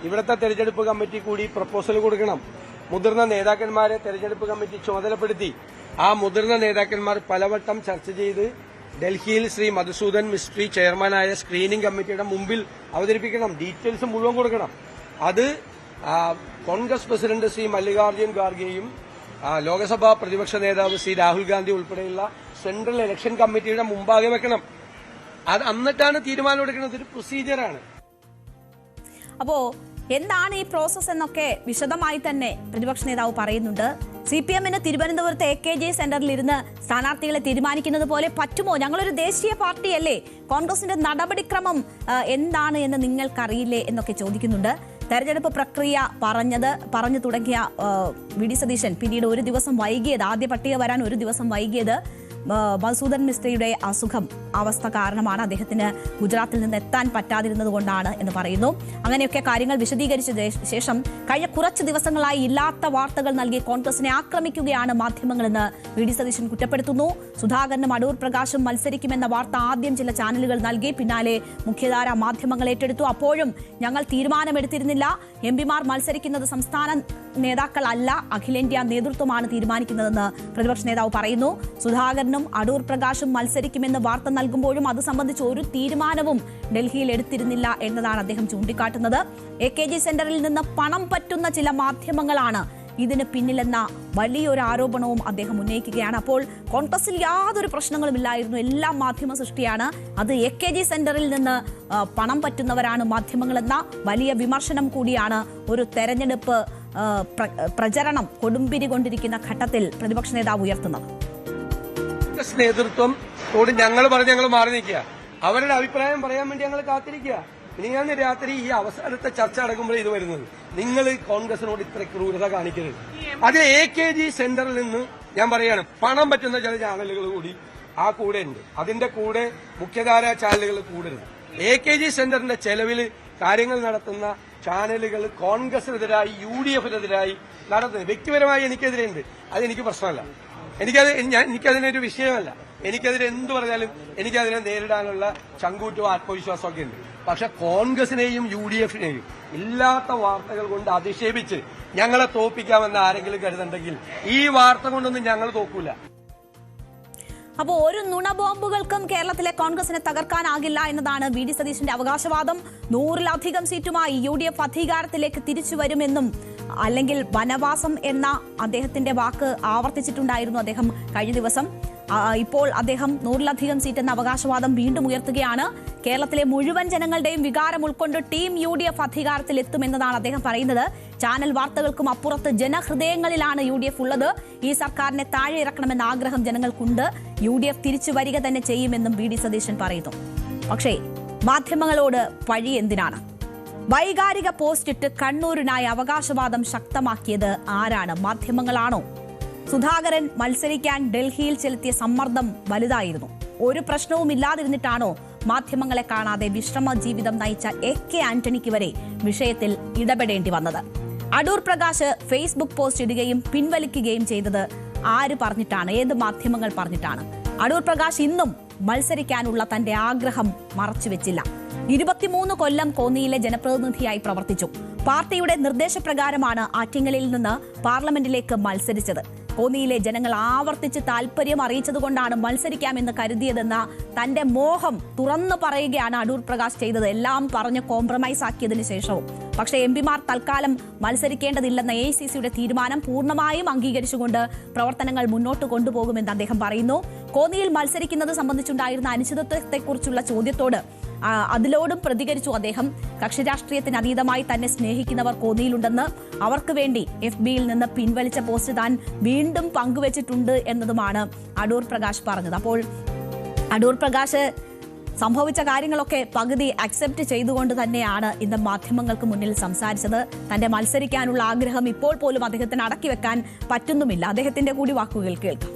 ഇവിടുത്തെ തെരഞ്ഞെടുപ്പ് കമ്മിറ്റി കൂടി പ്രപ്പോസൽ കൊടുക്കണം. മുതിർന്ന നേതാക്കന്മാരെ തെരഞ്ഞെടുപ്പ് കമ്മിറ്റി ചുമതലപ്പെടുത്തി ആ മുതിർന്ന നേതാക്കന്മാർ പലവട്ടം ചർച്ച ചെയ്ത് ഡൽഹിയിൽ ശ്രീ മധുസൂദൻ മിസ്ട്രി ചെയർമാനായ സ്ക്രീനിംഗ് കമ്മിറ്റിയുടെ മുമ്പിൽ അവതരിപ്പിക്കണം. ഡീറ്റെയിൽസ് മുഴുവൻ കൊടുക്കണം. അത് കോൺഗ്രസ് പ്രസിഡന്റ് ശ്രീ മല്ലികാർജ്ജുൻ ഖാർഗെയും ലോക്സഭാ പ്രതിപക്ഷ നേതാവ് ശ്രീ രാഹുൽ ഗാന്ധി ഉൾപ്പെടെയുള്ള സെൻട്രൽ ഇലക്ഷൻ കമ്മിറ്റിയുടെ മുമ്പാകെ വെക്കണം. അത് എന്നിട്ടാണ് തീരുമാനം എടുക്കുന്നത്. ഒരു പ്രൊസീജിയറാണ്. അപ്പോ എന്താണ് ഈ പ്രോസസ് എന്നൊക്കെ വിശദമായി തന്നെ പ്രതിപക്ഷ നേതാവ് പറയുന്നുണ്ട്. CPMന് തിരുവനന്തപുരത്ത് AKG സെന്ററിൽ ഇരുന്ന് സ്ഥാനാർത്ഥികളെ തീരുമാനിക്കുന്നത് പോലെ പറ്റുമോ? ഞങ്ങളൊരു ദേശീയ പാർട്ടിയല്ലേ, കോൺഗ്രസിന്റെ നടപടിക്രമം എന്താണ് എന്ന് നിങ്ങൾക്കറിയില്ലേ എന്നൊക്കെ ചോദിക്കുന്നുണ്ട്. തെരഞ്ഞെടുപ്പ് പ്രക്രിയ പറഞ്ഞു തുടങ്ങിയ വി.ഡി. സതീശൻ പിന്നീട് ഒരു ദിവസം വൈകിയത്, ആദ്യ പട്ടിക വരാൻ ഒരു ദിവസം വൈകിയത് മധുസൂദൻ മിസ്ത്രിയുടെ അസുഖം അവസ്ഥ കാരണമാണ്. അദ്ദേഹത്തിന് ഗുജറാത്തിൽ നിന്ന് എത്താൻ പറ്റാതിരുന്നത് കൊണ്ടാണ് എന്ന് പറയുന്നു. അങ്ങനെയൊക്കെ കാര്യങ്ങൾ വിശദീകരിച്ച ശേഷം കഴിഞ്ഞ കുറച്ച് ദിവസങ്ങളായി ഇല്ലാത്ത വാർത്തകൾ നൽകി കോൺഗ്രസിനെ ആക്രമിക്കുകയാണ് മാധ്യമങ്ങളെന്ന് വി.ഡി. സതീശൻ കുറ്റപ്പെടുത്തുന്നു. സുധാകരനും അടൂർ പ്രകാശും മത്സരിക്കുമെന്ന വാർത്ത ആദ്യം ചില ചാനലുകൾ നൽകി, പിന്നാലെ മുഖ്യധാര മാധ്യമങ്ങൾ ഏറ്റെടുത്തു. അപ്പോഴും ഞങ്ങൾ തീരുമാനമെടുത്തിരുന്നില്ല. MP-മാർ മത്സരിക്കുന്നത് സംസ്ഥാന നേതാക്കളല്ല, അഖിലേന്ത്യാ നേതൃത്വമാണ് തീരുമാനിക്കുന്നതെന്ന് പ്രതിപക്ഷ നേതാവ് പറയുന്നു. സുധാകരനും അടൂർ പ്രകാശും മത്സരിക്കുമെന്ന് വാർത്ത നൽകുമ്പോഴും അത് സംബന്ധിച്ച് ഒരു തീരുമാനവും ഡൽഹിയിൽ എടുത്തിരുന്നില്ല എന്നതാണ് അദ്ദേഹം ചൂണ്ടിക്കാട്ടുന്നത്. AKG സെന്ററിൽ നിന്ന് പണം പറ്റുന്ന ചില മാധ്യമങ്ങളാണ് ഇതിന് പിന്നിലെന്ന വലിയൊരു ആരോപണവും അദ്ദേഹം ഉന്നയിക്കുകയാണ്. അപ്പോൾ കോൺഗ്രസിൽ യാതൊരു പ്രശ്നങ്ങളും ഇല്ലായിരുന്നു, എല്ലാം മാധ്യമ സൃഷ്ടിയാണ്. അത് AKG സെന്ററിൽ നിന്ന് പണം പറ്റുന്നവരാണ് മാധ്യമങ്ങളെന്ന വലിയ വിമർശനം കൂടിയാണ് ഒരു തെരഞ്ഞെടുപ്പ് പ്രചരണം കൊടുമ്പിരി കൊണ്ടിരിക്കുന്ന ഘട്ടത്തിൽ പ്രതിപക്ഷ നേതാവ് ഉയർത്തുന്നത്. കോൺഗ്രസ് നേതൃത്വത്തോട് ഞങ്ങൾ മാറി നിൽക്കുക. അവരുടെ അഭിപ്രായം പറയാൻ വേണ്ടി ഞങ്ങൾ കാത്തിരിക്കുക. ഇനി ഞാൻ രാത്രി ഈ അവസാനത്തെ ചർച്ച അടക്കുമ്പോൾ ഇത് വരുന്നത്, നിങ്ങൾ കോൺഗ്രസിനോട് ഇത്ര ക്രൂരത കാണിക്കരുത്. അത് AKG സെന്ററിൽ നിന്ന് ഞാൻ പറയാണ്, പണം പറ്റുന്ന ചില ചാനലുകൾ കൂടി ആ കൂടെ ഉണ്ട്. അതിന്റെ കൂടെ മുഖ്യധാരാ ചാനലുകൾ കൂടരുത്. AKG സെന്ററിന്റെ ചെലവിൽ കാര്യങ്ങൾ നടത്തുന്ന ചാനലുകൾ കോൺഗ്രസിനെതിരായി UDFിനെതിരായി നടത്തുന്നത് വ്യക്തിപരമായി എനിക്കെതിരെയുണ്ട്. അതെനിക്ക് പ്രശ്നമല്ല, എനിക്കതിനൊരു വിഷയമല്ല. എനിക്കെതിരെ എന്ത് പറഞ്ഞാലും എനിക്കതിനെ നേരിടാനുള്ള ചങ്കൂറ്റവും ആത്മവിശ്വാസവും ഒക്കെ ഉണ്ട്. പക്ഷെ കോൺഗ്രസിനെയും UDFിനെയും ഇല്ലാത്ത വാർത്തകൾ കൊണ്ട് അധിക്ഷേപിച്ച് ഞങ്ങളെ തോൽപ്പിക്കാമെന്ന് ആരെങ്കിലും കരുതുന്നുണ്ടെങ്കിൽ ഈ വാർത്ത കൊണ്ടൊന്നും ഞങ്ങൾ തോക്കൂല. അപ്പോൾ ഒരു നുണബോംബുകൾക്കും കേരളത്തിലെ കോൺഗ്രസിനെ തകർക്കാനാകില്ല എന്നതാണ് VD സതീശന്റെ അവകാശവാദം. 100-ലധികം സീറ്റുമായി UDF അധികാരത്തിലേക്ക് തിരിച്ചു വരുമെന്നും അല്ലെങ്കിൽ വനവാസം എന്ന അദ്ദേഹത്തിന്റെ വാക്ക് ആവർത്തിച്ചിട്ടുണ്ടായിരുന്നു അദ്ദേഹം കഴിഞ്ഞ ദിവസം. ഇപ്പോൾ അദ്ദേഹം 100-ലധികം സീറ്റ് എന്ന അവകാശവാദം വീണ്ടും ഉയർത്തുകയാണ്. കേരളത്തിലെ മുഴുവൻ ജനങ്ങളുടെയും വികാരം ഉൾക്കൊണ്ട് ടീം UDF അധികാരത്തിൽ എത്തുമെന്നതാണ് അദ്ദേഹം പറയുന്നത്. ചാനൽ വാർത്തകൾക്കും അപ്പുറത്ത് ജനഹൃദയങ്ങളിലാണ് UDF ഉള്ളത്. ഈ സർക്കാരിനെ താഴെ ഇറക്കണമെന്ന ആഗ്രഹം ജനങ്ങൾക്കുണ്ട്. UDF തിരിച്ചു വരിക തന്നെ ചെയ്യുമെന്നും VD സതീശൻ പറയുന്നു. പക്ഷേ മാധ്യമങ്ങളോട് പഴി എന്തിനാണ്? വൈകാരിക പോസ്റ്റിട്ട് കണ്ണൂരിനായി അവകാശവാദം ശക്തമാക്കിയത് ആരാണ്? മാധ്യമങ്ങളാണോ? സുധാകരൻ മത്സരിക്കാൻ ഡൽഹിയിൽ ചെലുത്തിയ സമ്മർദ്ദം വലുതായിരുന്നു. ഒരു പ്രശ്നവും ഇല്ലാതിരുന്നിട്ടാണോ മാധ്യമങ്ങളെ കാണാതെ വിശ്രമ ജീവിതം നയിച്ച AK ആന്റണിക്ക് വരെ വിഷയത്തിൽ ഇടപെടേണ്ടി വന്നത്? അടൂർ പ്രകാശ് ഫേസ്ബുക്ക് പോസ്റ്റ് ഇടുകയും പിൻവലിക്കുകയും ചെയ്തത് ആര് പറഞ്ഞിട്ടാണ്? ഏത് മാധ്യമങ്ങൾ പറഞ്ഞിട്ടാണ്? അടൂർ പ്രകാശ് ഇന്നും മത്സരിക്കാനുള്ള തന്റെ ആഗ്രഹം മറച്ചുവെച്ചില്ല. 23 കൊല്ലം കോന്നിയിലെ ജനപ്രതിനിധിയായി പ്രവർത്തിച്ചു. പാർട്ടിയുടെ നിർദ്ദേശപ്രകാരമാണ് ആറ്റിങ്ങലിൽ നിന്ന് പാർലമെന്റിലേക്ക് മത്സരിച്ചത്. കോന്നിയിലെ ജനങ്ങൾ ആവർത്തിച്ച് താൽപര്യം അറിയിച്ചതുകൊണ്ടാണ് മത്സരിക്കാമെന്ന് കരുതിയതെന്ന തന്റെ മോഹം തുറന്നു പറയുകയാണ് അടൂർ പ്രകാശ് ചെയ്തത്. എല്ലാം പറഞ്ഞ് കോംപ്രമൈസ് ആക്കിയതിനു ശേഷവും. പക്ഷേ MP-മാർ തൽക്കാലം മത്സരിക്കേണ്ടതില്ലെന്ന AICCയുടെ തീരുമാനം പൂർണ്ണമായും അംഗീകരിച്ചുകൊണ്ട് പ്രവർത്തനങ്ങൾ മുന്നോട്ട് കൊണ്ടുപോകുമെന്ന് അദ്ദേഹം പറയുന്നു. കോന്നിയിൽ മത്സരിക്കുന്നത് സംബന്ധിച്ചുണ്ടായിരുന്ന അനിശ്ചിതത്വത്തെക്കുറിച്ചുള്ള ചോദ്യത്തോട് അതിലോടും പ്രതികരിച്ചു അദ്ദേഹം. കക്ഷി രാഷ്ട്രീയത്തിന് അതീതമായി തന്നെ സ്നേഹിക്കുന്നവർ കോന്നിയിലുണ്ടെന്ന്, അവർക്ക് വേണ്ടി FBയിൽ നിന്ന് പിൻവലിച്ച പോസ്റ്റ് താൻ വീണ്ടും പങ്കുവച്ചിട്ടുണ്ട് എന്നതുമാണ് അടൂർ പ്രകാശ് പറഞ്ഞത്. അപ്പോൾ അടൂർ പ്രകാശ് സംഭവിച്ച കാര്യങ്ങളൊക്കെ പകുതി അക്സെപ്റ്റ് ചെയ്തുകൊണ്ട് തന്നെയാണ് ഇന്ന് മാധ്യമങ്ങൾക്ക് മുന്നിൽ സംസാരിച്ചത്. തന്റെ മത്സരിക്കാനുള്ള ആഗ്രഹം ഇപ്പോൾ പോലും അദ്ദേഹത്തിന് അടക്കി വെക്കാൻ പറ്റുന്നുമില്ല. അദ്ദേഹത്തിന്റെ കൂടി വാക്കുകൾ കേൾക്കാം.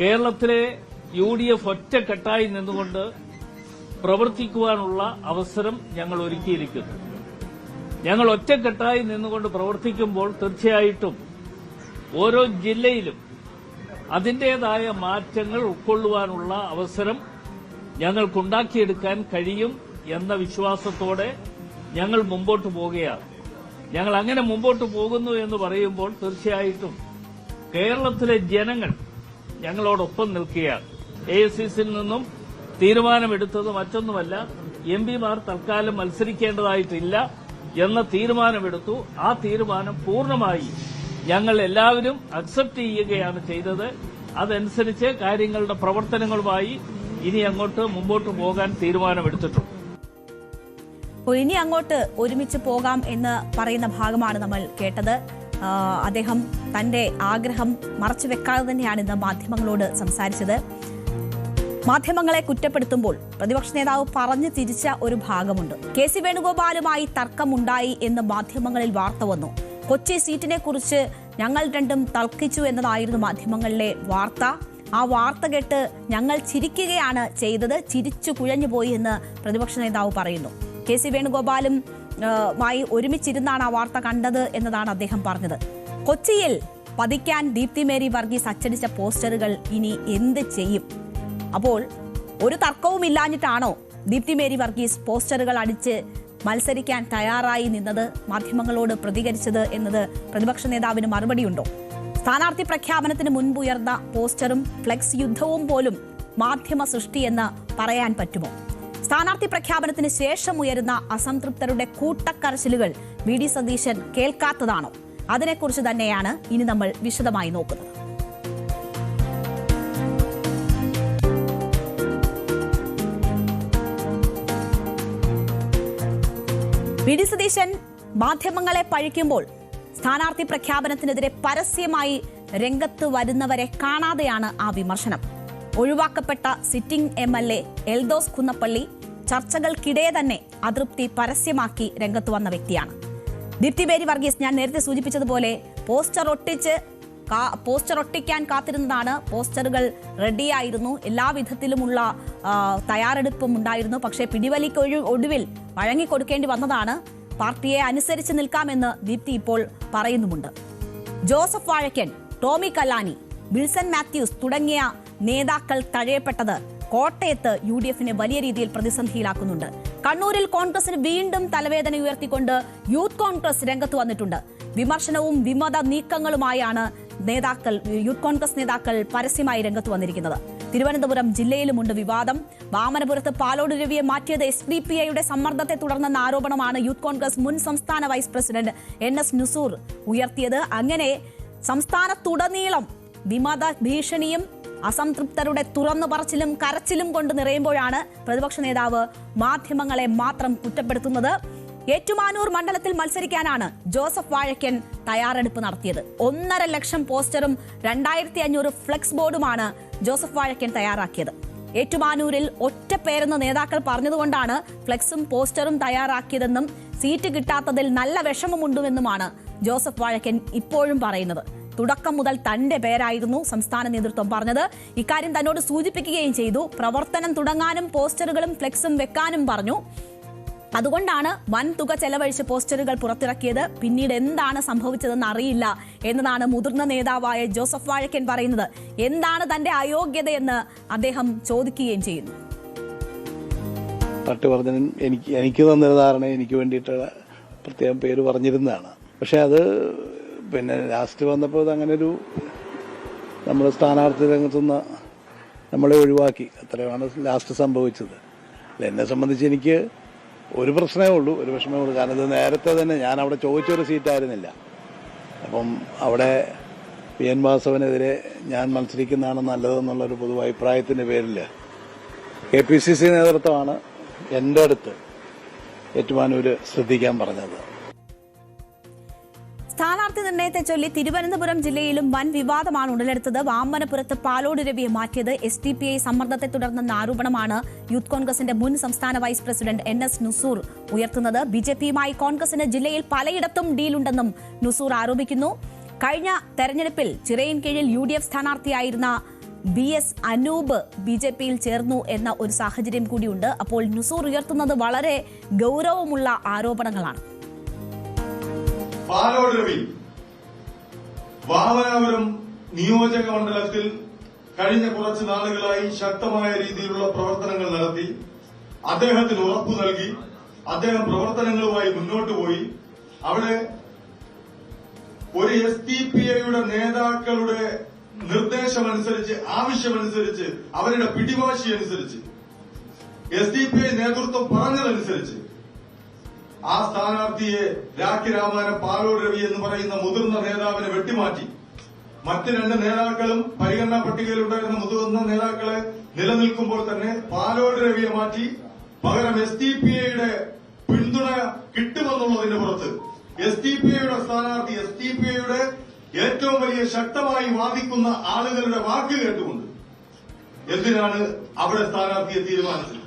കേരളത്തിലെ UDF ഒറ്റക്കെട്ടായി നിന്നുകൊണ്ട് പ്രവർത്തിക്കുവാനുള്ള അവസരം ഞങ്ങൾ ഒരുക്കിയിരിക്കുന്നു. ഞങ്ങൾ ഒറ്റക്കെട്ടായി നിന്നുകൊണ്ട് പ്രവർത്തിക്കുമ്പോൾ തീർച്ചയായിട്ടും ഓരോ ജില്ലയിലും അതിന്റേതായ മാറ്റങ്ങൾ ഉൾക്കൊള്ളുവാനുള്ള അവസരം ഞങ്ങൾക്കുണ്ടാക്കിയെടുക്കാൻ കഴിയും എന്ന വിശ്വാസത്തോടെ ഞങ്ങൾ മുമ്പോട്ട് പോവുകയാണ്. ഞങ്ങൾ അങ്ങനെ മുമ്പോട്ട് പോകുന്നു എന്ന് പറയുമ്പോൾ തീർച്ചയായിട്ടും കേരളത്തിലെ ജനങ്ങൾ ഞങ്ങളോടൊപ്പം നിൽക്കുകയാണ്. AICCയിൽ നിന്നും തീരുമാനമെടുത്തത് മറ്റൊന്നുമല്ല, MP-മാർ തൽക്കാലം മത്സരിക്കേണ്ടതായിട്ടില്ല എന്ന തീരുമാനമെടുത്തു. ആ തീരുമാനം പൂർണ്ണമായി ഞങ്ങൾ എല്ലാവരും അക്സെപ്റ്റ് ചെയ്യുകയാണ് ചെയ്തത്. അതനുസരിച്ച് കാര്യങ്ങളുടെ പ്രവർത്തനങ്ങളുമായി ഇനി അങ്ങോട്ട് മുമ്പോട്ട് പോകാൻ തീരുമാനമെടുത്തിട്ടുണ്ട്. ഇനി അങ്ങോട്ട് ഒരുമിച്ച് പോകാം എന്ന് പറയുന്ന ഭാഗമാണ് നമ്മൾ കേട്ടത്. അദ്ദേഹം തന്റെ ആഗ്രഹം മറച്ചുവെക്കാതെ തന്നെയാണ് ഇന്ന് മാധ്യമങ്ങളോട് സംസാരിച്ചത്. മാധ്യമങ്ങളെ കുറ്റപ്പെടുത്തുമ്പോൾ പ്രതിപക്ഷ നേതാവ് പറഞ്ഞു തിരിച്ച ഒരു ഭാഗമുണ്ട്. KC വേണുഗോപാലുമായി തർക്കമുണ്ടായി എന്ന് മാധ്യമങ്ങളിൽ വാർത്ത വന്നു. കൊച്ചി സീറ്റിനെ കുറിച്ച് ഞങ്ങൾ രണ്ടും തർക്കിച്ചു എന്നതായിരുന്നു മാധ്യമങ്ങളിലെ വാർത്ത. ആ വാർത്ത കേട്ട് ഞങ്ങൾ ചിരിക്കുകയാണ് ചെയ്തത്, ചിരിച്ചു കുഴഞ്ഞുപോയി എന്ന് പ്രതിപക്ഷ നേതാവ് പറയുന്നു. KC വേണുഗോപാലും മായി ഒരുമിച്ചിരുന്നാണ് ആ വാർത്ത കണ്ടത് എന്നതാണ് അദ്ദേഹം പറഞ്ഞത്. കൊച്ചിയിൽ പതിക്കാൻ ദീപ്തി മേരി വർഗീസ് അച്ചടിച്ച പോസ്റ്ററുകൾ ഇനി എന്ത് ചെയ്യും? അപ്പോൾ ഒരു തർക്കവും ഇല്ലാഞ്ഞിട്ടാണോ ദീപ്തി മേരി വർഗീസ് പോസ്റ്ററുകൾ അടിച്ച് മത്സരിക്കാൻ തയ്യാറായി നിന്നത്, മാധ്യമങ്ങളോട് പ്രതികരിച്ചത് എന്നത് പ്രതിപക്ഷ നേതാവിന് മറുപടിയുണ്ടോ? സ്ഥാനാർത്ഥി പ്രഖ്യാപനത്തിന് മുൻപ് ഉയർന്ന പോസ്റ്ററും ഫ്ലെക്സ് യുദ്ധവും പോലും മാധ്യമ സൃഷ്ടിയെന്ന് പറയാൻ പറ്റുമോ? സ്ഥാനാർത്ഥി പ്രഖ്യാപനത്തിന് ശേഷം ഉയരുന്ന അസംതൃപ്തരുടെ കൂട്ടക്കരച്ചിലുകൾ VD സതീശൻ കേൾക്കാത്തതാണോ? അതിനെക്കുറിച്ച് തന്നെയാണ് ഇനി നമ്മൾ വിശദമായി നോക്കുന്നത്. VD സതീശൻ മാധ്യമങ്ങളെ പഴിക്കുമ്പോൾ സ്ഥാനാർത്ഥി പ്രഖ്യാപനത്തിനെതിരെ പരസ്യമായി രംഗത്ത് വരുന്നവരെ കാണാതെയാണ് ആ വിമർശനം. ഒഴിവാക്കപ്പെട്ട സിറ്റിംഗ് MLA എൽദോസ് കുന്നപ്പള്ളി ചർച്ചകൾക്കിടെ തന്നെ അതൃപ്തി പരസ്യമാക്കി രംഗത്ത് വന്ന വ്യക്തിയാണ്. ദീപ്തി ബേരി വർഗീസ്, ഞാൻ നേരത്തെ സൂചിപ്പിച്ചതുപോലെ പോസ്റ്റർ ഒട്ടിക്കാൻ കാത്തിരുന്നതാണ്. പോസ്റ്ററുകൾ റെഡിയായിരുന്നു, എല്ലാവിധത്തിലുമുള്ള തയ്യാറെടുപ്പും ഉണ്ടായിരുന്നു. പക്ഷേ പിടിവലിക്ക് ഒടുവിൽ വഴങ്ങിക്കൊടുക്കേണ്ടി വന്നതാണ്. പാർട്ടിയെ അനുസരിച്ച് നിൽക്കാമെന്ന് ദീപ്തി ഇപ്പോൾ പറയുന്നുമുണ്ട്. ജോസഫ് വാഴക്കൻ, ടോമി കല്ലാനി, വിൽസൺ മാത്യൂസ് തുടങ്ങിയ നേതാക്കൾ തഴയപ്പെട്ടത് കോട്ടയത്ത് UDFനെ വലിയ രീതിയിൽ പ്രതിസന്ധിയിലാക്കുന്നുണ്ട്. കണ്ണൂരിൽ കോൺഗ്രസിന് വീണ്ടും തലവേദന ഉയർത്തിക്കൊണ്ട് യൂത്ത് കോൺഗ്രസ് രംഗത്ത് വന്നിട്ടുണ്ട്. വിമർശനവും വിമത നീക്കങ്ങളുമായാണ് യൂത്ത് കോൺഗ്രസ് നേതാക്കൾ പരസ്യമായി രംഗത്ത് വന്നിരിക്കുന്നത്. തിരുവനന്തപുരം ജില്ലയിലുമുണ്ട് വിവാദം. വാമനപുരത്ത് പാലോട് രവിയെ മാറ്റിയത് SDPIയുടെ സമ്മർദ്ദത്തെ തുടർന്നെന്ന ആരോപണമാണ് യൂത്ത് കോൺഗ്രസ് മുൻ സംസ്ഥാന വൈസ് പ്രസിഡന്റ് NS നുസൂർ ഉയർത്തിയത്. അങ്ങനെ സംസ്ഥാനത്തുടനീളം വിമത ഭീഷണിയും അസംതൃപ്തരുടെ തുറന്നു പറച്ചിലും കരച്ചിലും കൊണ്ട് നിറയുമ്പോഴാണ് പ്രതിപക്ഷ നേതാവ് മാധ്യമങ്ങളെ മാത്രം കുറ്റപ്പെടുത്തുന്നത്. ഏറ്റുമാനൂർ മണ്ഡലത്തിൽ മത്സരിക്കാനാണ് ജോസഫ് വാഴക്കൻ തയ്യാറെടുപ്പ് നടത്തിയത്. 1.5 ലക്ഷം പോസ്റ്ററും 2500 ഫ്ലെക്സ് ബോർഡുമാണ് ജോസഫ് വാഴക്കൻ തയ്യാറാക്കിയത്. ഏറ്റുമാനൂരിൽ ഒറ്റ പേരെന്ന് നേതാക്കൾ പറഞ്ഞതുകൊണ്ടാണ് ഫ്ലെക്സും പോസ്റ്ററും തയ്യാറാക്കിയതെന്നും സീറ്റ് കിട്ടാത്തതിൽ നല്ല വിഷമമുണ്ടെന്നുമാണ് ജോസഫ് വാഴക്കൻ ഇപ്പോഴും പറയുന്നത്. തുടക്കം മുതൽ തന്റെ പേരായിരുന്നു സംസ്ഥാന നേതൃത്വം പറഞ്ഞത്. ഇക്കാര്യം തന്നോട് സൂചിപ്പിക്കുകയും ചെയ്തു. പ്രവർത്തനം തുടങ്ങാനും പോസ്റ്ററുകളും ഫ്ലെക്സും വെക്കാനും പറഞ്ഞു. അതുകൊണ്ടാണ് വൻ തുക ചെലവഴിച്ച് പോസ്റ്ററുകൾ പുറത്തിറക്കിയത്. പിന്നീട് എന്താണ് സംഭവിച്ചതെന്ന് അറിയില്ല എന്നതാണ് മുതിർന്ന നേതാവായ ജോസഫ് വാഴക്കൻ പറയുന്നത്. എന്താണ് തന്റെ അയോഗ്യതയെന്ന് അദ്ദേഹം ചോദിക്കുകയും ചെയ്യുന്നു. പാർട്ടി പറഞ്ഞ എനിക്ക് തന്നൊരു ധാരണ എനിക്ക് വേണ്ടിയിട്ട് പ്രത്യേകം പേര് പറഞ്ഞിരുന്നതാണ്. പക്ഷെ അത് പിന്നെ ലാസ്റ്റ് വന്നപ്പോൾ അങ്ങനൊരു നമ്മൾ സ്ഥാനാർത്ഥി രംഗത്തുനിന്ന് നമ്മളെ ഒഴിവാക്കി. അത്രയാണ് ലാസ്റ്റ് സംഭവിച്ചത്. എന്നെ സംബന്ധിച്ച് എനിക്ക് ഒരു പ്രശ്നമേ ഉള്ളൂ, ഒരു വിഷമമേ ഉള്ളൂ. കാരണം ഇത് നേരത്തെ തന്നെ ഞാൻ അവിടെ ചോദിച്ചൊരു സീറ്റായിരുന്നില്ല. അപ്പം അവിടെ PN വാസവനെതിരെ ഞാൻ മത്സരിക്കുന്നതാണ് നല്ലതെന്നുള്ളൊരു പൊതു അഭിപ്രായത്തിൻ്റെ പേരിൽ KPCC നേതൃത്വമാണ് എൻ്റെ അടുത്ത് ഏറ്റുമാനൂര് ശ്രദ്ധിക്കാൻ പറഞ്ഞത്. സ്ഥാനാർത്ഥി നിർണയത്തെ ചൊല്ലി തിരുവനന്തപുരം ജില്ലയിലും വൻ വിവാദമാണ് ഉടലെടുത്തത്. വാമനപുരത്ത് പാലോട് രവിയെ മാറ്റിയത് SDPI സമ്മർദ്ദത്തെ തുടർന്നെന്ന ആരോപണമാണ് യൂത്ത് കോൺഗ്രസിന്റെ മുൻ സംസ്ഥാന വൈസ് പ്രസിഡന്റ് NS നുസൂർ ഉയർത്തുന്നത്. BJPയുമായി കോൺഗ്രസിന് ജില്ലയിൽ പലയിടത്തും ഡീലുണ്ടെന്നും നുസൂർ ആരോപിക്കുന്നു. കഴിഞ്ഞ തെരഞ്ഞെടുപ്പിൽ ചിറയിൻകീഴിൽ UDF സ്ഥാനാർത്ഥിയായിരുന്ന BS അനൂപ് BJPയിൽ ചേർന്നു എന്ന ഒരു സാഹചര്യം കൂടിയുണ്ട്. അപ്പോൾ നുസൂർ ഉയർത്തുന്നത് വളരെ ഗൗരവമുള്ള ആരോപണങ്ങളാണ്. പാലോട് രവി വാമനപുരം നിയോജക മണ്ഡലത്തിൽ കഴിഞ്ഞ കുറച്ച് നാളുകളായി ശക്തമായ രീതിയിലുള്ള പ്രവർത്തനങ്ങൾ നടത്തി. അദ്ദേഹത്തിന് ഉറപ്പു നൽകി. അദ്ദേഹം പ്രവർത്തനങ്ങളുമായി മുന്നോട്ട് പോയി. അവിടെ ഒരു SDPIയുടെ നേതാക്കളുടെ നിർദ്ദേശമനുസരിച്ച്, ആവശ്യമനുസരിച്ച്, അവരുടെ പിടിവാശി അനുസരിച്ച്, SDPI നേതൃത്വം പറഞ്ഞതനുസരിച്ച് ആ സ്ഥാനാർത്ഥിയെ രാഖി രാമാനം പാലോട് രവി എന്ന് പറയുന്ന മുതിർന്ന നേതാവിനെ വെട്ടിമാറ്റി. മറ്റ് 2 നേതാക്കളും പരിഗണനാ പട്ടികയിലുണ്ടായിരുന്ന മുതിർന്ന നേതാക്കളെ നിലനിൽക്കുമ്പോൾ തന്നെ പാലോട് രവിയെ മാറ്റി പകരം SDPIയുടെ പിന്തുണ കിട്ടുമെന്നുള്ളതിന്റെ പുറത്ത് SDPIയുടെ സ്ഥാനാർത്ഥി, SDPIയുടെ ഏറ്റവും വലിയ ശക്തമായി വാദിക്കുന്ന ആളുകളുടെ വാക്ക് കേട്ടുകൊണ്ട് എന്തിനാണ് അവിടെ സ്ഥാനാർത്ഥിയെ തീരുമാനിച്ചത്?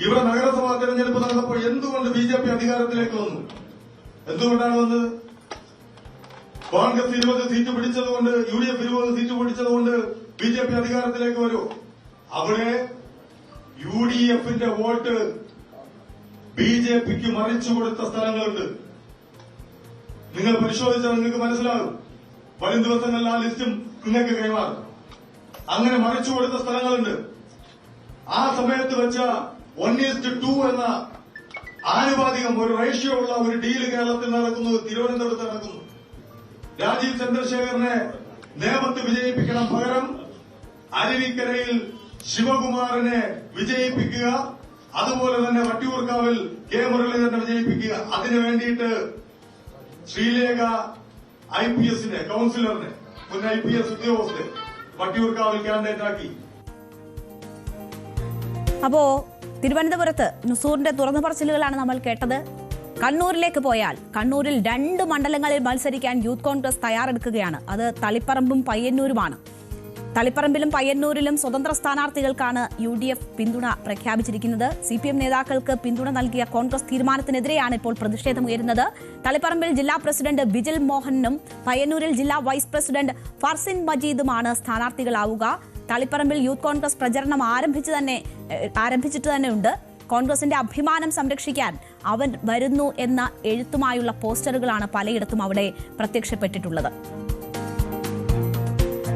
ഇവിടെ നഗരസഭാ തെരഞ്ഞെടുപ്പ് നടന്നപ്പോൾ എന്തുകൊണ്ട് BJP അധികാരത്തിലേക്ക് വന്നു? എന്തുകൊണ്ടാണ് വന്നത്? കോൺഗ്രസ് 20 സീറ്റ് പിടിച്ചതുകൊണ്ട്, UDF 20 സീറ്റ് പിടിച്ചതുകൊണ്ട് BJP അധികാരത്തിലേക്ക് വരൂ? അവിടെ UDFന്റെ വോട്ട് BJPക്ക് മറിച്ചു കൊടുത്ത സ്ഥലങ്ങളുണ്ട്. നിങ്ങൾ പരിശോധിച്ചാൽ നിങ്ങൾക്ക് മനസ്സിലാകും. വരും ദിവസങ്ങളിൽ ആ ലിസ്റ്റും നിങ്ങൾക്ക് കൈമാറും. അങ്ങനെ മറിച്ചു കൊടുത്ത സ്ഥലങ്ങളുണ്ട്. ആ സമയത്ത് വെച്ച 1:2 എന്ന ആനുപാതികം ഒരു റേഷ്യോ ഉള്ള ഒരു ഡീല് കേരളത്തിൽ നടക്കുന്നു, തിരുവനന്തപുരത്ത് നടക്കുന്നു. രാജീവ് ചന്ദ്രശേഖരനെ നേമത്ത് വിജയിപ്പിക്കണം, പകരം അരുവിക്കരയിൽ ശിവകുമാറിനെ വിജയിപ്പിക്കുക, അതുപോലെ തന്നെ വട്ടിയൂർക്കാവിൽ K മുരളീധരനെ വിജയിപ്പിക്കുക. അതിനു വേണ്ടിയിട്ട് ശ്രീലേഖ IPSന്റെ കൌൺസിലറിനെ, മുൻ IPS ഉദ്യോഗസ്ഥരെ വട്ടിയൂർക്കാവിൽ കാൻഡിഡേറ്റാക്കി. അപ്പോ തിരുവനന്തപുരത്ത് നുസൂറിന്റെ തുറന്നു പറച്ചിലുകളാണ് നമ്മൾ കേട്ടത്. കണ്ണൂരിലേക്ക് പോയാൽ കണ്ണൂരിൽ 2 മണ്ഡലങ്ങളിൽ മത്സരിക്കാൻ യൂത്ത് കോൺഗ്രസ് തയ്യാറെടുക്കുകയാണ്. അത് തളിപ്പറമ്പും പയ്യന്നൂരുമാണ്. തളിപ്പറമ്പിലും പയ്യന്നൂരിലും സ്വതന്ത്ര സ്ഥാനാർത്ഥികൾക്കാണ് UDF പിന്തുണ പ്രഖ്യാപിച്ചിരിക്കുന്നത്. CPM നേതാക്കൾക്ക് പിന്തുണ നൽകിയ കോൺഗ്രസ് തീരുമാനത്തിനെതിരെയാണ് ഇപ്പോൾ പ്രതിഷേധമുയരുന്നത്. തളിപ്പറമ്പിൽ ജില്ലാ പ്രസിഡന്റ് ബിജിൽ മോഹനും പയ്യന്നൂരിൽ ജില്ലാ വൈസ് പ്രസിഡന്റ് ഫർസിൻ മജീദുമാണ് സ്ഥാനാർത്ഥികളാവുക. തളിപ്പറമ്പിൽ യൂത്ത് കോൺഗ്രസ് പ്രചരണം ആരംഭിച്ചിട്ട് തന്നെയുണ്ട്. കോൺഗ്രസിന്റെ അഭിമാനം സംരക്ഷിക്കാൻ അവൻ വരുന്നു എന്ന എഴുത്തുമായുള്ള പോസ്റ്ററുകളാണ് പലയിടത്തും അവിടെ പ്രത്യക്ഷപ്പെട്ടിട്ടുള്ളത്.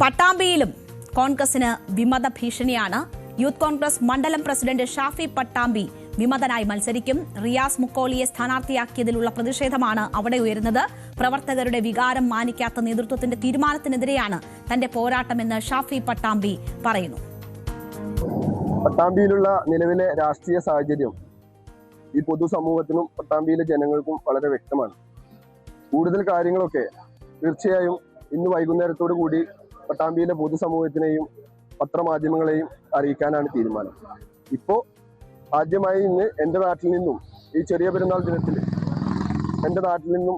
പട്ടാമ്പിയിലും കോൺഗ്രസിന് വിമത ഭീഷണിയാണ്. യൂത്ത് കോൺഗ്രസ് മണ്ഡലം പ്രസിഡന്റ് ഷാഫി പട്ടാമ്പി വിമതനായി മത്സരിക്കും. റിയാസ് മുക്കോളിയെ സ്ഥാനാർത്ഥിയാക്കിയതിലുള്ള പ്രതിഷേധമാണ് അവിടെ ഉയരുന്നത്. പ്രവർത്തകരുടെ വികാരം മാനിക്കാത്ത നേതൃത്വത്തിന്റെ തീരുമാനത്തിനെതിരെയാണ് തന്റെ പോരാട്ടമെന്ന് ഷാഫി പട്ടാമ്പി പറയുന്നു. പട്ടാമ്പിയിലുള്ള നിലവിലെ രാഷ്ട്രീയ സാഹചര്യം ഈ പൊതുസമൂഹത്തിനും പട്ടാമ്പിയിലെ ജനങ്ങൾക്കും വളരെ വ്യക്തമാണ്. കൂടുതൽ കാര്യങ്ങളൊക്കെ തീർച്ചയായും ഇന്ന് വൈകുന്നേരത്തോടു കൂടി പട്ടാമ്പിയിലെ പൊതുസമൂഹത്തിനെയും പത്രമാധ്യമങ്ങളെയും അറിയിക്കാനാണ് തീരുമാനം. ഇപ്പോൾ ആദ്യമായി ഇന്ന് എൻ്റെ നാട്ടിൽ നിന്നും ഈ ചെറിയ പെരുന്നാൾ ദിനത്തിൽ എൻ്റെ നാട്ടിൽ നിന്നും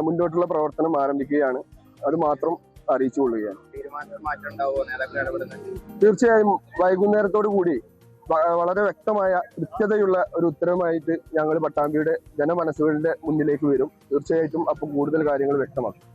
മുന്നോട്ടുള്ള പ്രവർത്തനം ആരംഭിക്കുകയാണ്. അത് മാത്രം അറിയിച്ചുകൊള്ളുകയാണ്. തീർച്ചയായും വൈകുന്നേരത്തോടു കൂടി വളരെ വ്യക്തമായ കൃത്യതയുള്ള ഒരു ഉത്തരവുമായിട്ട് ഞങ്ങൾ പട്ടാമ്പിയുടെ ജനമനസ്സുകളുടെ മുന്നിലേക്ക് വരും. തീർച്ചയായിട്ടും അപ്പം കൂടുതൽ കാര്യങ്ങൾ വ്യക്തമാക്കും.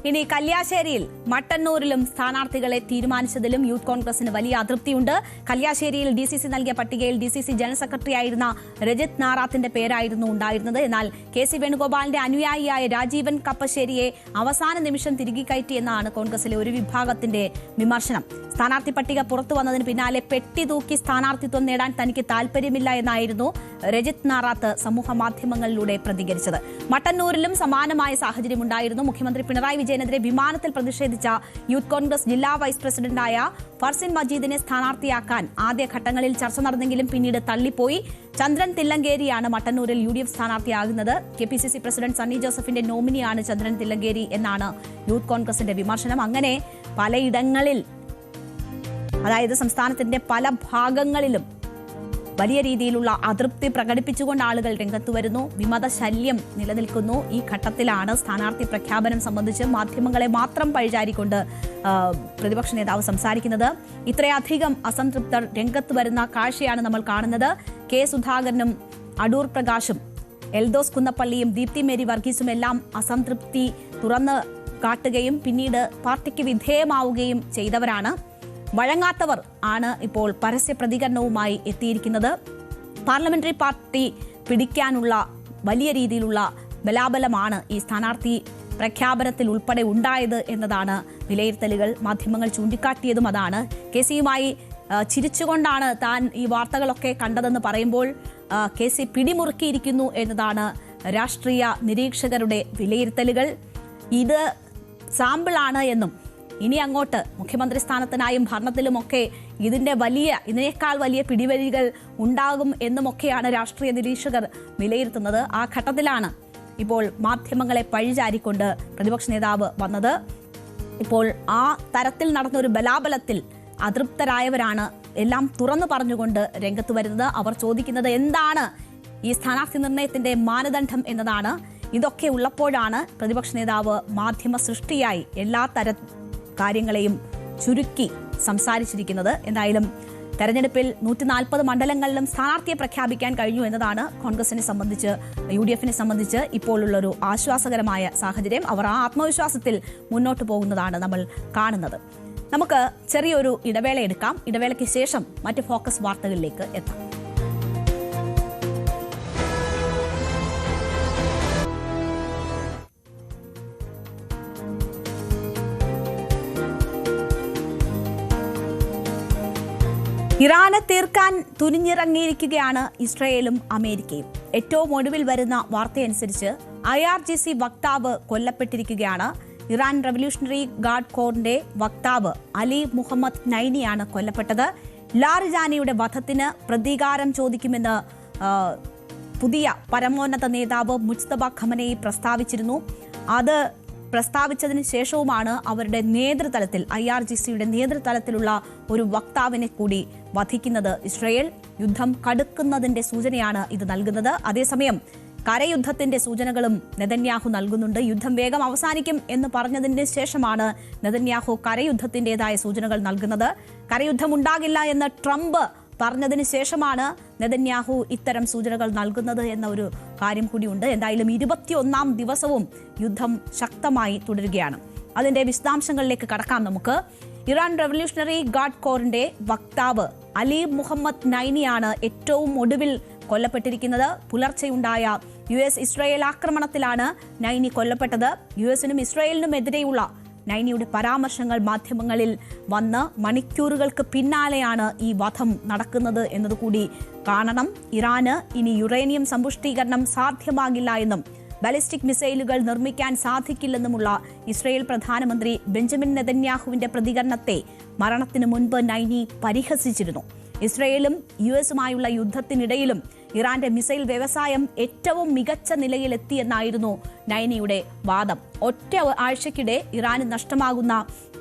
ഇനി കല്യാശ്ശേരിയിൽ മട്ടന്നൂരിലും സ്ഥാനാർത്ഥികളെ തീരുമാനിച്ചതിലും യൂത്ത് കോൺഗ്രസിന് വലിയ അതൃപ്തിയുണ്ട്. കല്യാശ്ശേരിയിൽ DCC നൽകിയ പട്ടികയിൽ DCC ജനറൽ സെക്രട്ടറി ആയിരുന്ന രജിത് നാറാത്തിന്റെ പേരായിരുന്നു ഉണ്ടായിരുന്നത്. എന്നാൽ KC വേണുഗോപാലിന്റെ അനുയായിയായ രാജീവൻ കപ്പശ്ശേരിയെ അവസാന നിമിഷം തിരികെ കയറ്റിയെന്നാണ് കോൺഗ്രസിലെ ഒരു വിഭാഗത്തിന്റെ വിമർശനം. സ്ഥാനാർത്ഥി പട്ടിക പുറത്തു വന്നതിന് പിന്നാലെ പെട്ടി തൂക്കി സ്ഥാനാർത്ഥിത്വം നേടാൻ തനിക്ക് താല്പര്യമില്ല എന്നായിരുന്നു രജിത് നാറാത്ത് സമൂഹ മാധ്യമങ്ങളിലൂടെ പ്രതികരിച്ചത്. മട്ടന്നൂരിലും സമാനമായ സാഹചര്യമുണ്ടായിരുന്നു. മുഖ്യമന്ത്രി പിണറായി വിജയനെതിരെ വിമാനത്തിൽ പ്രതിഷേധിച്ച യൂത്ത് കോൺഗ്രസ് ജില്ലാ വൈസ് പ്രസിഡന്റായ ഫർസിൻ മജീദിനെ സ്ഥാനാർത്ഥിയാക്കാൻ ആദ്യഘട്ടങ്ങളിൽ ചർച്ച നടന്നെങ്കിലും പിന്നീട് തള്ളിപ്പോയി. ചന്ദ്രൻ തില്ലങ്കേരിയാണ് മട്ടന്നൂരിൽ UDF സ്ഥാനാർത്ഥിയാകുന്നത്. KPCC പ്രസിഡന്റ് സണ്ണി ജോസഫിന്റെ നോമിനിയാണ് ചന്ദ്രൻ തില്ലങ്കേരി എന്നാണ് യൂത്ത് കോൺഗ്രസിന്റെ വിമർശനം. അങ്ങനെ പലയിടങ്ങളിൽ, അതായത് സംസ്ഥാനത്തിന്റെ പല ഭാഗങ്ങളിലും വലിയ രീതിയിലുള്ള അതൃപ്തി പ്രകടിപ്പിച്ചുകൊണ്ട് ആളുകൾ രംഗത്ത് വരുന്നു. വിമത ശല്യം നിലനിൽക്കുന്നു. ഈ ഘട്ടത്തിലാണ് സ്ഥാനാർത്ഥി പ്രഖ്യാപനം സംബന്ധിച്ച് മാധ്യമങ്ങളെ മാത്രം പഴിചാരിക്കൊണ്ട് പ്രതിപക്ഷ നേതാവ് സംസാരിക്കുന്നത്. ഇത്രയധികം അസംതൃപ്തർ രംഗത്ത് വരുന്ന കാഴ്ചയാണ് നമ്മൾ കാണുന്നത്. K സുധാകരനും അടൂർ പ്രകാശും എൽദോസ് കുന്നപ്പള്ളിയും ദീപ്തി മേരി വർഗീസും എല്ലാം അസംതൃപ്തി തുറന്ന് കാട്ടുകയും പിന്നീട് പാർട്ടിക്ക് വിധേയമാവുകയും ചെയ്തവരാണ്. വഴങ്ങാത്തവർ ആണ് ഇപ്പോൾ പരസ്യ പ്രതികരണവുമായി എത്തിയിരിക്കുന്നത്. പാർലമെന്ററി പാർട്ടി പിടിക്കാനുള്ള വലിയ രീതിയിലുള്ള ബലാബലമാണ് ഈ സ്ഥാനാർത്ഥി പ്രഖ്യാപനത്തിൽ ഉൾപ്പെടെ ഉണ്ടായത് എന്നതാണ് വിലയിരുത്തലുകൾ. മാധ്യമങ്ങൾ ചൂണ്ടിക്കാട്ടിയതും അതാണ്. KCയുമായി ചിരിച്ചുകൊണ്ടാണ് താൻ ഈ വാർത്തകളൊക്കെ കണ്ടതെന്ന് പറയുമ്പോൾ KC പിടിമുറുക്കിയിരിക്കുന്നു എന്നതാണ് രാഷ്ട്രീയ നിരീക്ഷകരുടെ വിലയിരുത്തലുകൾ. ഇത് സാമ്പിളാണ് എന്നും ഇനി അങ്ങോട്ട് മുഖ്യമന്ത്രി സ്ഥാനത്തിനായും ഭരണത്തിലുമൊക്കെ ഇതിനേക്കാൾ വലിയ പിടിവലികൾ ഉണ്ടാകും എന്നുമൊക്കെയാണ് രാഷ്ട്രീയ നിരീക്ഷകർ വിലയിരുത്തുന്നത്. ആ ഘട്ടത്തിലാണ് ഇപ്പോൾ മാധ്യമങ്ങളെ പഴിചാരിക്കൊണ്ട് പ്രതിപക്ഷ നേതാവ് വന്നത്. ഇപ്പോൾ ആ തരത്തിൽ നടന്നൊരു ബലാബലത്തിൽ അതൃപ്തരായവരാണ് എല്ലാം തുറന്നു പറഞ്ഞുകൊണ്ട് രംഗത്ത് വരുന്നത്. അവർ ചോദിക്കുന്നത് എന്താണ് ഈ സ്ഥാനാർത്ഥി നിർണയത്തിന്റെ മാനദണ്ഡം എന്നതാണ്. ഇതൊക്കെ ഉള്ളപ്പോഴാണ് പ്രതിപക്ഷ നേതാവ് മാധ്യമ സൃഷ്ടിയായി എല്ലാ കാര്യങ്ങളെയും ചുരുക്കി സംസാരിച്ചിരിക്കുന്നത്. എന്തായാലും തെരഞ്ഞെടുപ്പിൽ 140 മണ്ഡലങ്ങളിലും സ്ഥാനാർത്ഥിയെ പ്രഖ്യാപിക്കാൻ കഴിഞ്ഞു എന്നതാണ് കോൺഗ്രസിനെ സംബന്ധിച്ച്, UDFനെ സംബന്ധിച്ച് ഇപ്പോഴുള്ളൊരു ആശ്വാസകരമായ സാഹചര്യം. അവർ ആ ആത്മവിശ്വാസത്തിൽ മുന്നോട്ട് പോകുന്നതാണ് നമ്മൾ കാണുന്നത്. നമുക്ക് ചെറിയൊരു ഇടവേള എടുക്കാം. ഇടവേളയ്ക്ക് ശേഷം മറ്റ് ഫോക്കസ് വാർത്തകളിലേക്ക് എത്താം. ഇറാനെ തീർക്കാൻ തുനിഞ്ഞിറങ്ങിയിരിക്കുകയാണ് ഇസ്രയേലും അമേരിക്കയും. ഏറ്റവും ഒടുവിൽ വരുന്ന വാർത്തയനുസരിച്ച് IRGC വക്താവ് കൊല്ലപ്പെട്ടിരിക്കുകയാണ്. ഇറാൻ റവല്യൂഷണറി ഗാർഡ് കോറിന്റെ വക്താവ് അലി മുഹമ്മദ് നൈനിയാണ് കൊല്ലപ്പെട്ടത്. ലാറിജാനിയുടെ വധത്തിന് പ്രതികാരം ചോദിക്കുമെന്ന് പുതിയ പരമോന്നത നേതാവ് മുജ്തബ ഖമനേയി പ്രസ്താവിച്ചിരുന്നു. അത് പ്രസ്താവിച്ചതിന് ശേഷവുമാണ് അവരുടെ നേതൃതലത്തിൽ, IRGCയുടെ നേതൃതലത്തിലുള്ള ഒരു വക്താവിനെ കൂടി വധിക്കുന്നത് ഇസ്രയേൽ. യുദ്ധം കടുക്കുന്നതിന്റെ സൂചനയാണ് ഇത് നൽകുന്നത്. അതേസമയം കരയുദ്ധത്തിന്റെ സൂചനകളും നെതന്യാഹു നൽകുന്നുണ്ട്. യുദ്ധം വേഗം അവസാനിക്കും എന്ന് പറഞ്ഞതിന് ശേഷമാണ് നെതന്യാഹു കരയുദ്ധത്തിന്റേതായ സൂചനകൾ നൽകുന്നത്. കരയുദ്ധം ഉണ്ടാകില്ല എന്ന് ട്രംപ് പറഞ്ഞതിന് ശേഷമാണ് നെതന്യാഹു ഇത്തരം സൂചനകൾ നൽകുന്നത് എന്ന ഒരു കാര്യം കൂടിയുണ്ട്. എന്തായാലും 21ാം ദിവസവും യുദ്ധം ശക്തമായി തുടരുകയാണ്. അതിന്റെ വിശദാംശങ്ങളിലേക്ക് കടക്കാം നമുക്ക്. ഇറാൻ റവല്യൂഷണറി ഗാർഡ് കോറിന്റെ വക്താവ് അലി മുഹമ്മദ് നൈനിയാണ് ഏറ്റവും ഒടുവിൽ കൊല്ലപ്പെട്ടിരിക്കുന്നത്. പുലർച്ചെയുണ്ടായ US-ഇസ്രായേൽ ആക്രമണത്തിലാണ് നൈനി കൊല്ലപ്പെട്ടത്. US-നും ഇസ്രായേലിനും എതിരെയുള്ള നൈനിയുടെ പരാമർശങ്ങൾ മാധ്യമങ്ങളിൽ വന്ന് മണിക്കൂറുകൾക്ക് പിന്നാലെയാണ് ഈ വധം നടക്കുന്നത് എന്നതുകൂടി കാണണം. ഇറാന് ഇനി യുറേനിയം സമ്പുഷ്ടീകരണം സാധ്യമാകില്ല എന്നും ബാലിസ്റ്റിക് മിസൈലുകൾ നിർമ്മിക്കാൻ സാധിക്കില്ലെന്നുമുള്ള ഇസ്രായേൽ പ്രധാനമന്ത്രി ബെഞ്ചമിൻ നെതന്യാഹുവിന്റെ പ്രതികരണത്തെ മരണത്തിന് മുൻപ് നൈനി പരിഹസിച്ചിരുന്നു. ഇസ്രായേലും US-ഉമായുള്ള യുദ്ധത്തിനിടയിലും ഇറാന്റെ മിസൈൽ വ്യവസായം ഏറ്റവും മികച്ച നിലയിലെത്തിയെന്നായിരുന്നു നൈനിയുടെ വാദം. ഒറ്റ ആഴ്ചക്കിടെ ഇറാന് നഷ്ടമാകുന്ന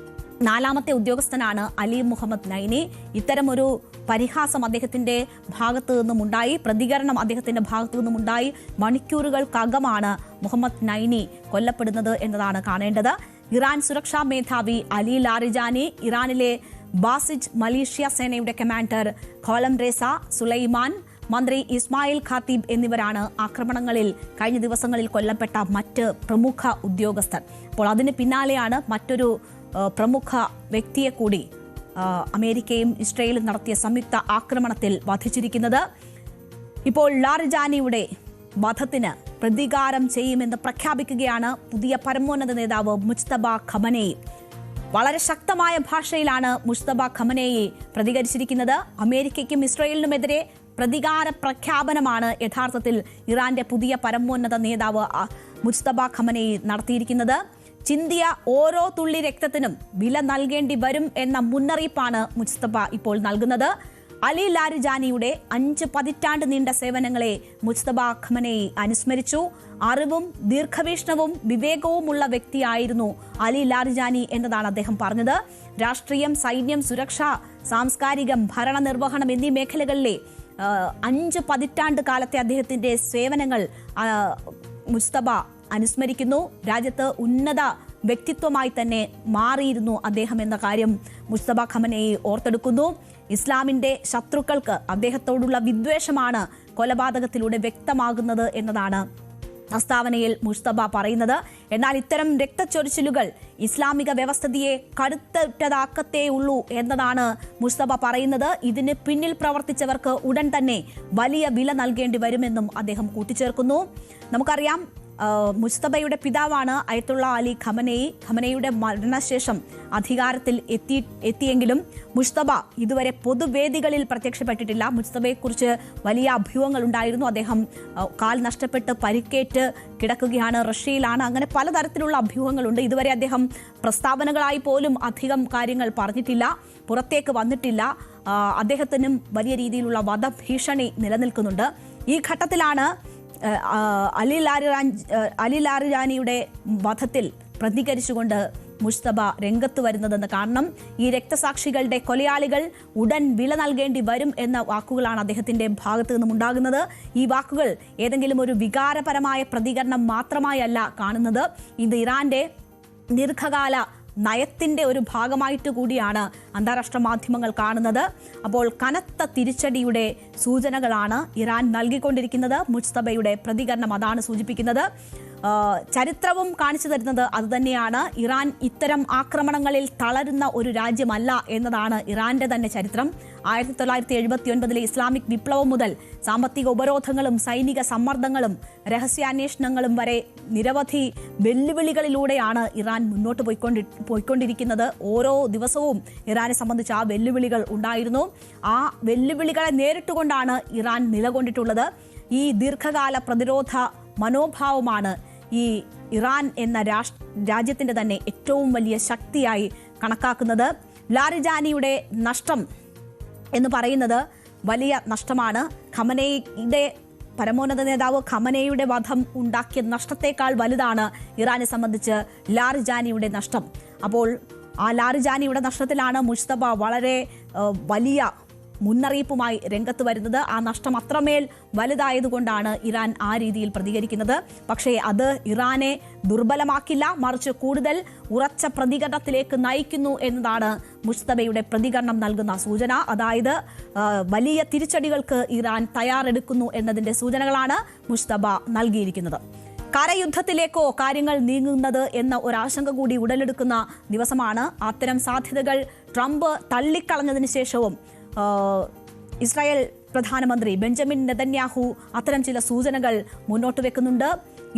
4ാമത്തെ ഉദ്യോഗസ്ഥനാണ് അലി മുഹമ്മദ് നൈനി. ഇത്തരമൊരു പരിഹാസം അദ്ദേഹത്തിന്റെ ഭാഗത്തു നിന്നുമുണ്ടായി, പ്രതികരണം അദ്ദേഹത്തിന്റെ ഭാഗത്തു നിന്നുമുണ്ടായി. മണിക്കൂറുകൾക്കകമാണ് മുഹമ്മദ് നൈനി കൊല്ലപ്പെടുന്നത് എന്നതാണ് കാണേണ്ടത്. ഇറാൻ സുരക്ഷാ മേധാവി അലി ലാരിജാനി, ഇറാനിലെ ബാസിജ് മലീഷ്യ സേനയുടെ കമാൻഡർ ഖോലം റേസ സുലൈമാൻ, മന്ത്രി ഇസ്മായിൽ ഖാത്തീബ് എന്നിവരാണ് ആക്രമണങ്ങളിൽ കഴിഞ്ഞ ദിവസങ്ങളിൽ കൊല്ലപ്പെട്ട മറ്റ് പ്രമുഖ ഉദ്യോഗസ്ഥർ. അപ്പോൾ അതിന് പിന്നാലെയാണ് മറ്റൊരു പ്രമുഖ വ്യക്തിയെ കൂടി അമേരിക്കയും ഇസ്രായേലും നടത്തിയ സംയുക്ത ആക്രമണത്തിൽ വധിച്ചിരിക്കുന്നത്. ഇപ്പോൾ ലാരിജാനിയുടെ വധത്തിന് പ്രതികാരം ചെയ്യുമെന്ന് പ്രഖ്യാപിക്കുകയാണ് പുതിയ പരമോന്നത നേതാവ് മുജ്തബ ഖമനേയി. വളരെ ശക്തമായ ഭാഷയിലാണ് മുജ്തബ ഖമനേയി പ്രതികരിച്ചിരിക്കുന്നത്. അമേരിക്കയ്ക്കും ഇസ്രായേലിനുമെതിരെ പ്രതികാര പ്രഖ്യാപനമാണ് യഥാർത്ഥത്തിൽ ഇറാന്റെ പുതിയ പരമോന്നത നേതാവ് മുജ്തബ ഖമനേയി നടത്തിയിരിക്കുന്നത്. ചിന്തിയ ഓരോ തുള്ളി രക്തത്തിനും വില നൽകേണ്ടി വരും എന്ന മുന്നറിയിപ്പാണ് മുജ്തബ ഇപ്പോൾ നൽകുന്നത്. അലി ലാരിജാനിയുടെ 5 പതിറ്റാണ്ട് നീണ്ട സേവനങ്ങളെ മുജ്തബ ഖമനേയി അനുസ്മരിച്ചു. അറിവും ദീർഘവീക്ഷണവും വിവേകവുമുള്ള വ്യക്തിയായിരുന്നു അലി ലാരിജാനി എന്നതാണ് അദ്ദേഹം പറഞ്ഞത്. രാഷ്ട്രീയം, സൈന്യം, സുരക്ഷ, സാംസ്കാരികം, ഭരണനിർവഹണം എന്നീ മേഖലകളിലെ 5 പതിറ്റാണ്ട് കാലത്തെ അദ്ദേഹത്തിന്റെ സേവനങ്ങൾ മുജ്തബ അനുസ്മരിക്കുന്നു. രാജ്യത്ത് ഉന്നത വ്യക്തിത്വമായി തന്നെ മാറിയിരുന്നു അദ്ദേഹം എന്ന കാര്യം മുജ്തബ ഖമനേയി ഓർത്തെടുക്കുന്നു. ഇസ്ലാമിന്റെ ശത്രുക്കൾക്ക് അദ്ദേഹത്തോടുള്ള വിദ്വേഷമാണ് കൊലപാതകത്തിലൂടെ വ്യക്തമാകുന്നത് എന്നതാണ് പ്രസ്താവനയിൽ മുജ്തബ പറയുന്നത്. എന്നാൽ ഇത്തരം രക്തച്ചൊരിച്ചിലുകൾ ഇസ്ലാമിക വ്യവസ്ഥിതിയെ കടുത്തതാക്കത്തേ ഉള്ളൂ എന്നതാണ് മുജ്തബ പറയുന്നത്. ഇതിന് പിന്നിൽ പ്രവർത്തിച്ചവർക്ക് ഉടൻ തന്നെ വലിയ വില നൽകേണ്ടി വരുമെന്നും അദ്ദേഹം കൂട്ടിച്ചേർക്കുന്നു. നമുക്കറിയാം, മുജ്തബയുടെ പിതാവാണ് അയത്തുള്ള അലി ഖമനേയി. ഖമനേയിയുടെ മരണശേഷം അധികാരത്തിൽ എത്തിയെങ്കിലും മുജ്തബ ഇതുവരെ പൊതുവേദികളിൽ പ്രത്യക്ഷപ്പെട്ടിട്ടില്ല. മുജ്തബയെക്കുറിച്ച് വലിയ അഭ്യൂഹങ്ങൾ ഉണ്ടായിരുന്നു. അദ്ദേഹം കാൽ നഷ്ടപ്പെട്ട് പരിക്കേറ്റ് കിടക്കുകയാണ്, റഷ്യയിലാണ്, അങ്ങനെ പലതരത്തിലുള്ള അഭ്യൂഹങ്ങളുണ്ട്. ഇതുവരെ അദ്ദേഹം പ്രസ്താവനകളായി പോലും അധികം കാര്യങ്ങൾ പറഞ്ഞിട്ടില്ല, പുറത്തേക്ക് വന്നിട്ടില്ല. അദ്ദേഹത്തിനും വലിയ രീതിയിലുള്ള വധഭീഷണി നിലനിൽക്കുന്നുണ്ട്. ഈ ഘട്ടത്തിലാണ് അലി ലാരിജാനിയുടെ വധത്തിൽ പ്രതികരിച്ചുകൊണ്ട് മുജ്തബ രംഗത്ത് വരുന്നതെന്ന് കാണണം. ഈ രക്തസാക്ഷികളുടെ കൊലയാളികൾ ഉടൻ വില നൽകേണ്ടി വരും എന്ന വാക്കുകളാണ് അദ്ദേഹത്തിന്റെ ഭാഗത്തു നിന്നും ഉണ്ടാകുന്നത്. ഈ വാക്കുകൾ ഏതെങ്കിലും ഒരു വികാരപരമായ പ്രതികരണം മാത്രമായല്ല കാണുന്നത്. ഇത് ഇറാന്റെ ദീർഘകാല നയത്തിന്റെ ഒരു ഭാഗമായിട്ട് കൂടിയാണ് അന്താരാഷ്ട്ര മാധ്യമങ്ങൾ കാണുന്നത്. അപ്പോൾ കനത്ത തിരിച്ചടിയുടെ സൂചനകളാണ് ഇറാൻ നൽകിക്കൊണ്ടിരിക്കുന്നത്. മുജ്തബയുടെ പ്രതികരണം അതാണ് സൂചിപ്പിക്കുന്നത്. ചരിത്രവും കാണിച്ചു തരുന്നത് അതുതന്നെയാണ്. ഇറാൻ ഇത്തരം ആക്രമണങ്ങളിൽ തളരുന്ന ഒരു രാജ്യമല്ല എന്നതാണ് ഇറാന്റെ തന്നെ ചരിത്രം. 1979 ഇസ്ലാമിക് വിപ്ലവം മുതൽ സാമ്പത്തിക ഉപരോധങ്ങളും സൈനിക സമ്മർദ്ദങ്ങളും വരെ നിരവധി വെല്ലുവിളികളിലൂടെയാണ് ഇറാൻ മുന്നോട്ട് പോയിക്കൊണ്ടിരിക്കുന്നത്. ഓരോ ദിവസവും ഇറാനെ സംബന്ധിച്ച് ആ വെല്ലുവിളികൾ ഉണ്ടായിരുന്നു. ആ വെല്ലുവിളികളെ നേരിട്ടുകൊണ്ടാണ് ഇറാൻ നിലകൊണ്ടിട്ടുള്ളത്. ഈ ദീർഘകാല പ്രതിരോധ മനോഭാവമാണ് ഈ ഇറാൻ എന്ന രാജ്യത്തിന്റെ തന്നെ ഏറ്റവും വലിയ ശക്തിയായി കണക്കാക്കുന്നത്. ലാരിജാനിയുടെ നഷ്ടം എന്ന് പറയുന്നത് വലിയ നഷ്ടമാണ്. ഖമനേയിയുടെ പരമോന്നത നേതാവ് ഖമനേയിയുടെ വധം ഉണ്ടാക്കിയ നഷ്ടത്തെക്കാൾ വലുതാണ് ഇറാനെ സംബന്ധിച്ച് ലാരിജാനിയുടെ നഷ്ടം. അപ്പോൾ ആ ലാരിജാനിയുടെ നഷ്ടത്തിലാണ് മുജ്തബ വളരെ വലിയ മുന്നറിയിപ്പുമായി രംഗത്ത് വരുന്നത്. ആ നഷ്ടം അത്രമേൽ വലുതായതുകൊണ്ടാണ് ഇറാൻ ആ രീതിയിൽ പ്രതികരിക്കുന്നത്. പക്ഷേ അത് ഇറാനെ ദുർബലമാക്കില്ല, മറിച്ച് കൂടുതൽ ഉറച്ച പ്രതികരണത്തിലേക്ക് നയിക്കുന്നു എന്നതാണ് മുജ്തബയുടെ പ്രതികരണം നൽകുന്ന സൂചന. അതായത് വലിയ തിരിച്ചടികൾക്ക് ഇറാൻ തയ്യാറെടുക്കുന്നു എന്നതിന്റെ സൂചനകളാണ് മുജ്തബ നൽകിയിരിക്കുന്നത്. കരയുദ്ധത്തിലേക്കോ കാര്യങ്ങൾ നീങ്ങുന്നത് എന്ന ഒരാശങ്ക കൂടി ഉടലെടുക്കുന്ന ദിവസമാണ്. അത്തരം സാധ്യതകൾ ട്രംപ് തള്ളിക്കളഞ്ഞതിന് ശേഷവും ഇസ്രായേൽ പ്രധാനമന്ത്രി ബെഞ്ചമിൻ നെതന്യാഹു അത്തരം ചില സൂചനകൾ മുന്നോട്ട് വെക്കുന്നുണ്ട്.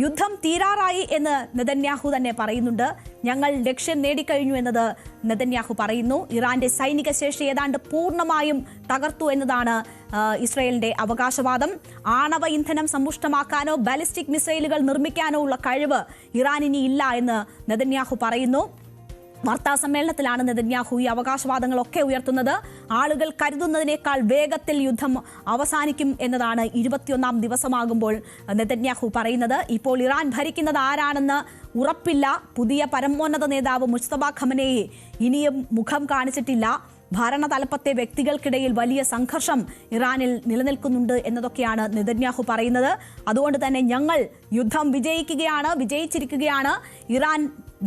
യുദ്ധം തീരാറായി എന്ന് നെതന്യാഹു തന്നെ പറയുന്നുണ്ട്. ഞങ്ങൾ ലക്ഷ്യം നേടിക്കഴിഞ്ഞു എന്നത് നെതന്യാഹു പറയുന്നു. ഇറാന്റെ സൈനിക ശേഷി ഏതാണ്ട് പൂർണ്ണമായും തകർത്തു എന്നതാണ് ഇസ്രായേലിന്റെ അവകാശവാദം. ആണവ ഇന്ധനം സമ്പുഷ്ടമാക്കാനോ ബാലിസ്റ്റിക് മിസൈലുകൾ നിർമ്മിക്കാനോ ഉള്ള കഴിവ് ഇറാനിനി ഇല്ല എന്ന് നെതന്യാഹു പറയുന്നു. വാർത്താ സമ്മേളനത്തിലാണ് നെതന്യാഹു ഈ അവകാശവാദങ്ങളൊക്കെ ഉയർത്തുന്നത്. ആളുകൾ കരുതുന്നതിനേക്കാൾ വേഗത്തിൽ യുദ്ധം അവസാനിക്കും എന്നതാണ് 21ാം ദിവസമാകുമ്പോൾ നെതന്യാഹു പറയുന്നത്. ഇപ്പോൾ ഇറാൻ ഭരിക്കുന്നത് ആരാണെന്ന് ഉറപ്പില്ല. പുതിയ പരമോന്നത നേതാവ് മുജ്തബ ഖമനേയി ഇനിയും മുഖം കാണിച്ചിട്ടില്ല. ഭരണതലപ്പത്തെ വ്യക്തികൾക്കിടയിൽ വലിയ സംഘർഷം ഇറാനിൽ നിലനിൽക്കുന്നുണ്ട് എന്നതൊക്കെയാണ് നെതന്യാഹു പറയുന്നത്. അതുകൊണ്ട് തന്നെ ഞങ്ങൾ യുദ്ധം വിജയിച്ചിരിക്കുകയാണ്, ഇറാൻ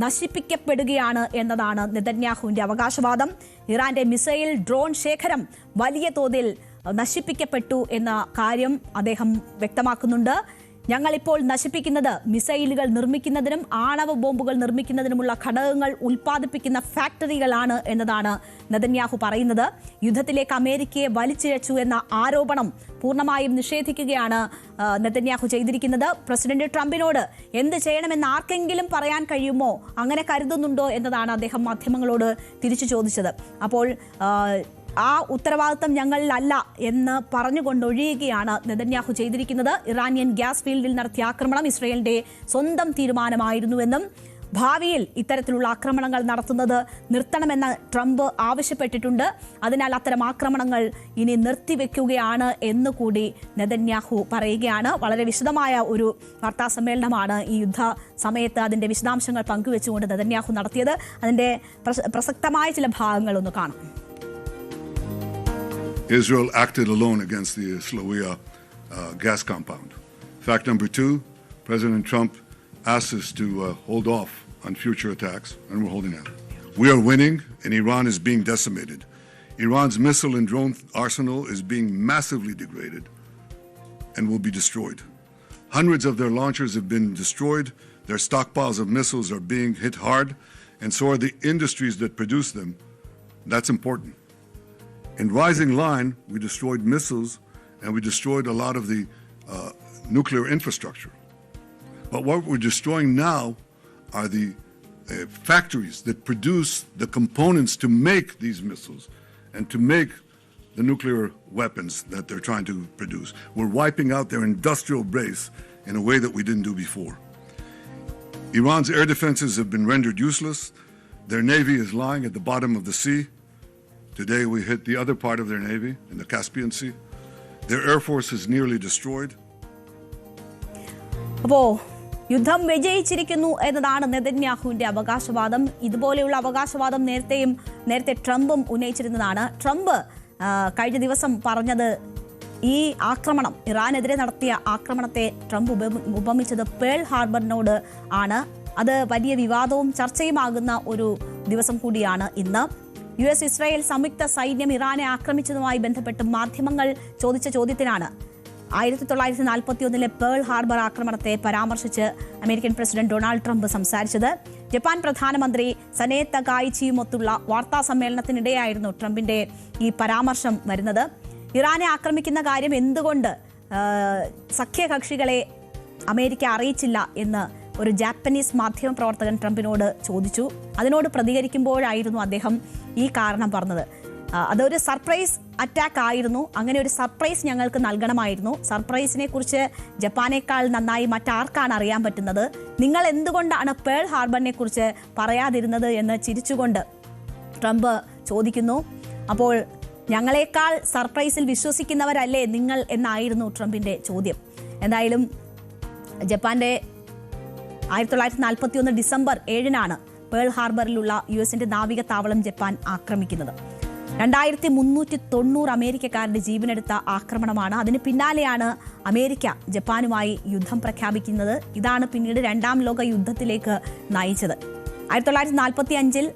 നശിപ്പിക്കപ്പെടുകയാണ് എന്നതാണ് നെതന്യാഹുവിന്റെ അവകാശവാദം. ഇറാന്റെ മിസൈൽ ഡ്രോൺ ശേഖരം വലിയ തോതിൽ നശിപ്പിക്കപ്പെട്ടു എന്ന കാര്യം അദ്ദേഹം വ്യക്തമാക്കുന്നുണ്ട്. ഞങ്ങളിപ്പോൾ നശിപ്പിക്കുന്നത് മിസൈലുകൾ നിർമ്മിക്കുന്നതിനും ആണവ ബോംബുകൾ നിർമ്മിക്കുന്നതിനുമുള്ള ഘടകങ്ങൾ ഉൽപ്പാദിപ്പിക്കുന്ന ഫാക്ടറികളാണ് എന്നതാണ് നെതന്യാഹു പറയുന്നത്. യുദ്ധത്തിലേക്ക് അമേരിക്കയെ വലിച്ചിഴച്ചു എന്ന ആരോപണം പൂർണ്ണമായും നിഷേധിക്കുകയാണ് നെതന്യാഹു ചെയ്തിരിക്കുന്നത്. പ്രസിഡന്റ് ട്രംപിനോട് എന്ത് ചെയ്യണമെന്ന് ആർക്കെങ്കിലും പറയാൻ കഴിയുമോ, അങ്ങനെ കരുതുന്നുണ്ടോ എന്നതാണ് അദ്ദേഹം മാധ്യമങ്ങളോട് തിരിച്ചു ചോദിച്ചത്. അപ്പോൾ ആ ഉത്തരവാദിത്തം ഞങ്ങളിലല്ല എന്ന് പറഞ്ഞുകൊണ്ടൊഴിയുകയാണ് നെതന്യാഹു ചെയ്തിരിക്കുന്നത്. ഇറാനിയൻ ഗ്യാസ് ഫീൽഡിൽ നടത്തിയ ആക്രമണം ഇസ്രയേലിന്റെ സ്വന്തം തീരുമാനമായിരുന്നുവെന്നും ഭാവിയിൽ ഇത്തരത്തിലുള്ള ആക്രമണങ്ങൾ നടത്തുന്നത് നിർത്തണമെന്ന് ട്രംപ് ആവശ്യപ്പെട്ടിട്ടുണ്ട്. അതിനാൽ അത്തരം ആക്രമണങ്ങൾ ഇനി നിർത്തിവെക്കുകയാണ് എന്നുകൂടി നെതന്യാഹു പറയുകയാണ്. വളരെ വിശദമായ ഒരു വാർത്താ സമ്മേളനമാണ് ഈ യുദ്ധ സമയത്ത് അതിന്റെ വിശദാംശങ്ങൾ പങ്കുവെച്ചുകൊണ്ട് നെതന്യാഹു നടത്തിയത്. അതിന്റെ പ്രസക്തമായ ചില ഭാഗങ്ങളൊന്ന് കാണാം. Israel acted alone against the Slawiya gas compound. Fact number 2, President Trump asked us to hold off on future attacks, and we're holding out. We are winning, and Iran is being decimated. Iran's missile and drone arsenal is being massively degraded and will be destroyed. Hundreds of their launchers have been destroyed. Their stockpiles of missiles are being hit hard, and so are the industries that produce them. That's important. In Rising Line, we destroyed missiles and we destroyed a lot of the nuclear infrastructure. But what we're destroying now are the factories that produce the components to make these missiles and to make the nuclear weapons that they're trying to produce. We're wiping out their industrial base in a way that we didn't do before. Iran's air defenses have been rendered useless. Their navy is lying at the bottom of the sea. Today we hit the other part of their navy in the Caspian Sea. Their air force is nearly destroyed. അപ്പോൾ യുദ്ധം വിജയിച്ചിരിക്കുന്നു എന്നതാണ് നെതന്യാഹുവിന്റെ അവകാശവാദം. ഇതുപോലെയുള്ള അവകാശവാദം നേരത്തെ ട്രംപും ഉന്നയിച്ചിരുന്നതാണ്. Trump കഴിഞ്ഞ ദിവസം പറഞ്ഞത് ഈ ആക്രമണം, ഇറാനെതിരെ നടത്തിയ ആക്രമണത്തെ ട്രംപ് ഉപമിച്ചത് പേൾ ഹാർബറിനോട് ആണ്. അത് വലിയ വിവാദവും ചർച്ചയുമാകുന്ന ഒരു ദിവസം കൂടിയാണ് ഇന്ന്. US ഇസ്രായേൽ സംയുക്ത സൈന്യം ഇറാനെ ആക്രമിച്ചതുമായി ബന്ധപ്പെട്ട് മാധ്യമങ്ങൾ ചോദിച്ച ചോദ്യത്തിനാണ് 1941 പേൾ ഹാർബർ ആക്രമണത്തെ പരാമർശിച്ച് അമേരിക്കൻ പ്രസിഡന്റ് ഡൊണാൾഡ് ട്രംപ് സംസാരിച്ചത്. ജപ്പാൻ പ്രധാനമന്ത്രി സനെ തകായിച്ചിയുമൊത്തുള്ള വാർത്താ സമ്മേളനത്തിനിടെയായിരുന്നു ട്രംപിന്റെ ഈ പരാമർശം വരുന്നത്. ഇറാനെ ആക്രമിക്കുന്ന കാര്യം എന്തുകൊണ്ട് സഖ്യകക്ഷികളെ അമേരിക്ക അറിയിച്ചില്ല എന്ന് ഒരു ജാപ്പനീസ് മാധ്യമ പ്രവർത്തകൻ ട്രംപിനോട് ചോദിച്ചു. അതിനോട് പ്രതികരിക്കുമ്പോഴായിരുന്നു അദ്ദേഹം ഈ കാരണം പറഞ്ഞത്. അതൊരു സർപ്രൈസ് അറ്റാക്ക് ആയിരുന്നു, അങ്ങനെ ഒരു സർപ്രൈസ് ഞങ്ങൾക്ക് നൽകണമായിരുന്നു. സർപ്രൈസിനെ കുറിച്ച് ജപ്പാനേക്കാൾ നന്നായി മറ്റാർക്കാണ് അറിയാൻ പറ്റുന്നത്? നിങ്ങൾ എന്തുകൊണ്ടാണ് പേൾ ഹാർബറിനെ കുറിച്ച് പറയാതിരുന്നത് എന്ന് ചിരിച്ചുകൊണ്ട് ട്രംപ് ചോദിക്കുന്നു. അപ്പോൾ ഞങ്ങളെക്കാൾ സർപ്രൈസിൽ വിശ്വസിക്കുന്നവരല്ലേ നിങ്ങൾ എന്നായിരുന്നു ട്രംപിന്റെ ചോദ്യം. എന്തായാലും ജപ്പാന്റെ 1941 ഡിസംബർ 7-നാണ് പേൾ ഹാർബറിലുള്ള US നാവിക താവളം ജപ്പാൻ ആക്രമിക്കുന്നത്. 2390 അമേരിക്കക്കാരുടെ ജീവനെടുത്ത ആക്രമണമാണ്. അതിന് പിന്നാലെയാണ് അമേരിക്ക ജപ്പാനുമായി യുദ്ധം പ്രഖ്യാപിക്കുന്നത്. ഇതാണ് പിന്നീട് രണ്ടാം ലോക യുദ്ധത്തിലേക്ക് നയിച്ചത്. 1945-ൽ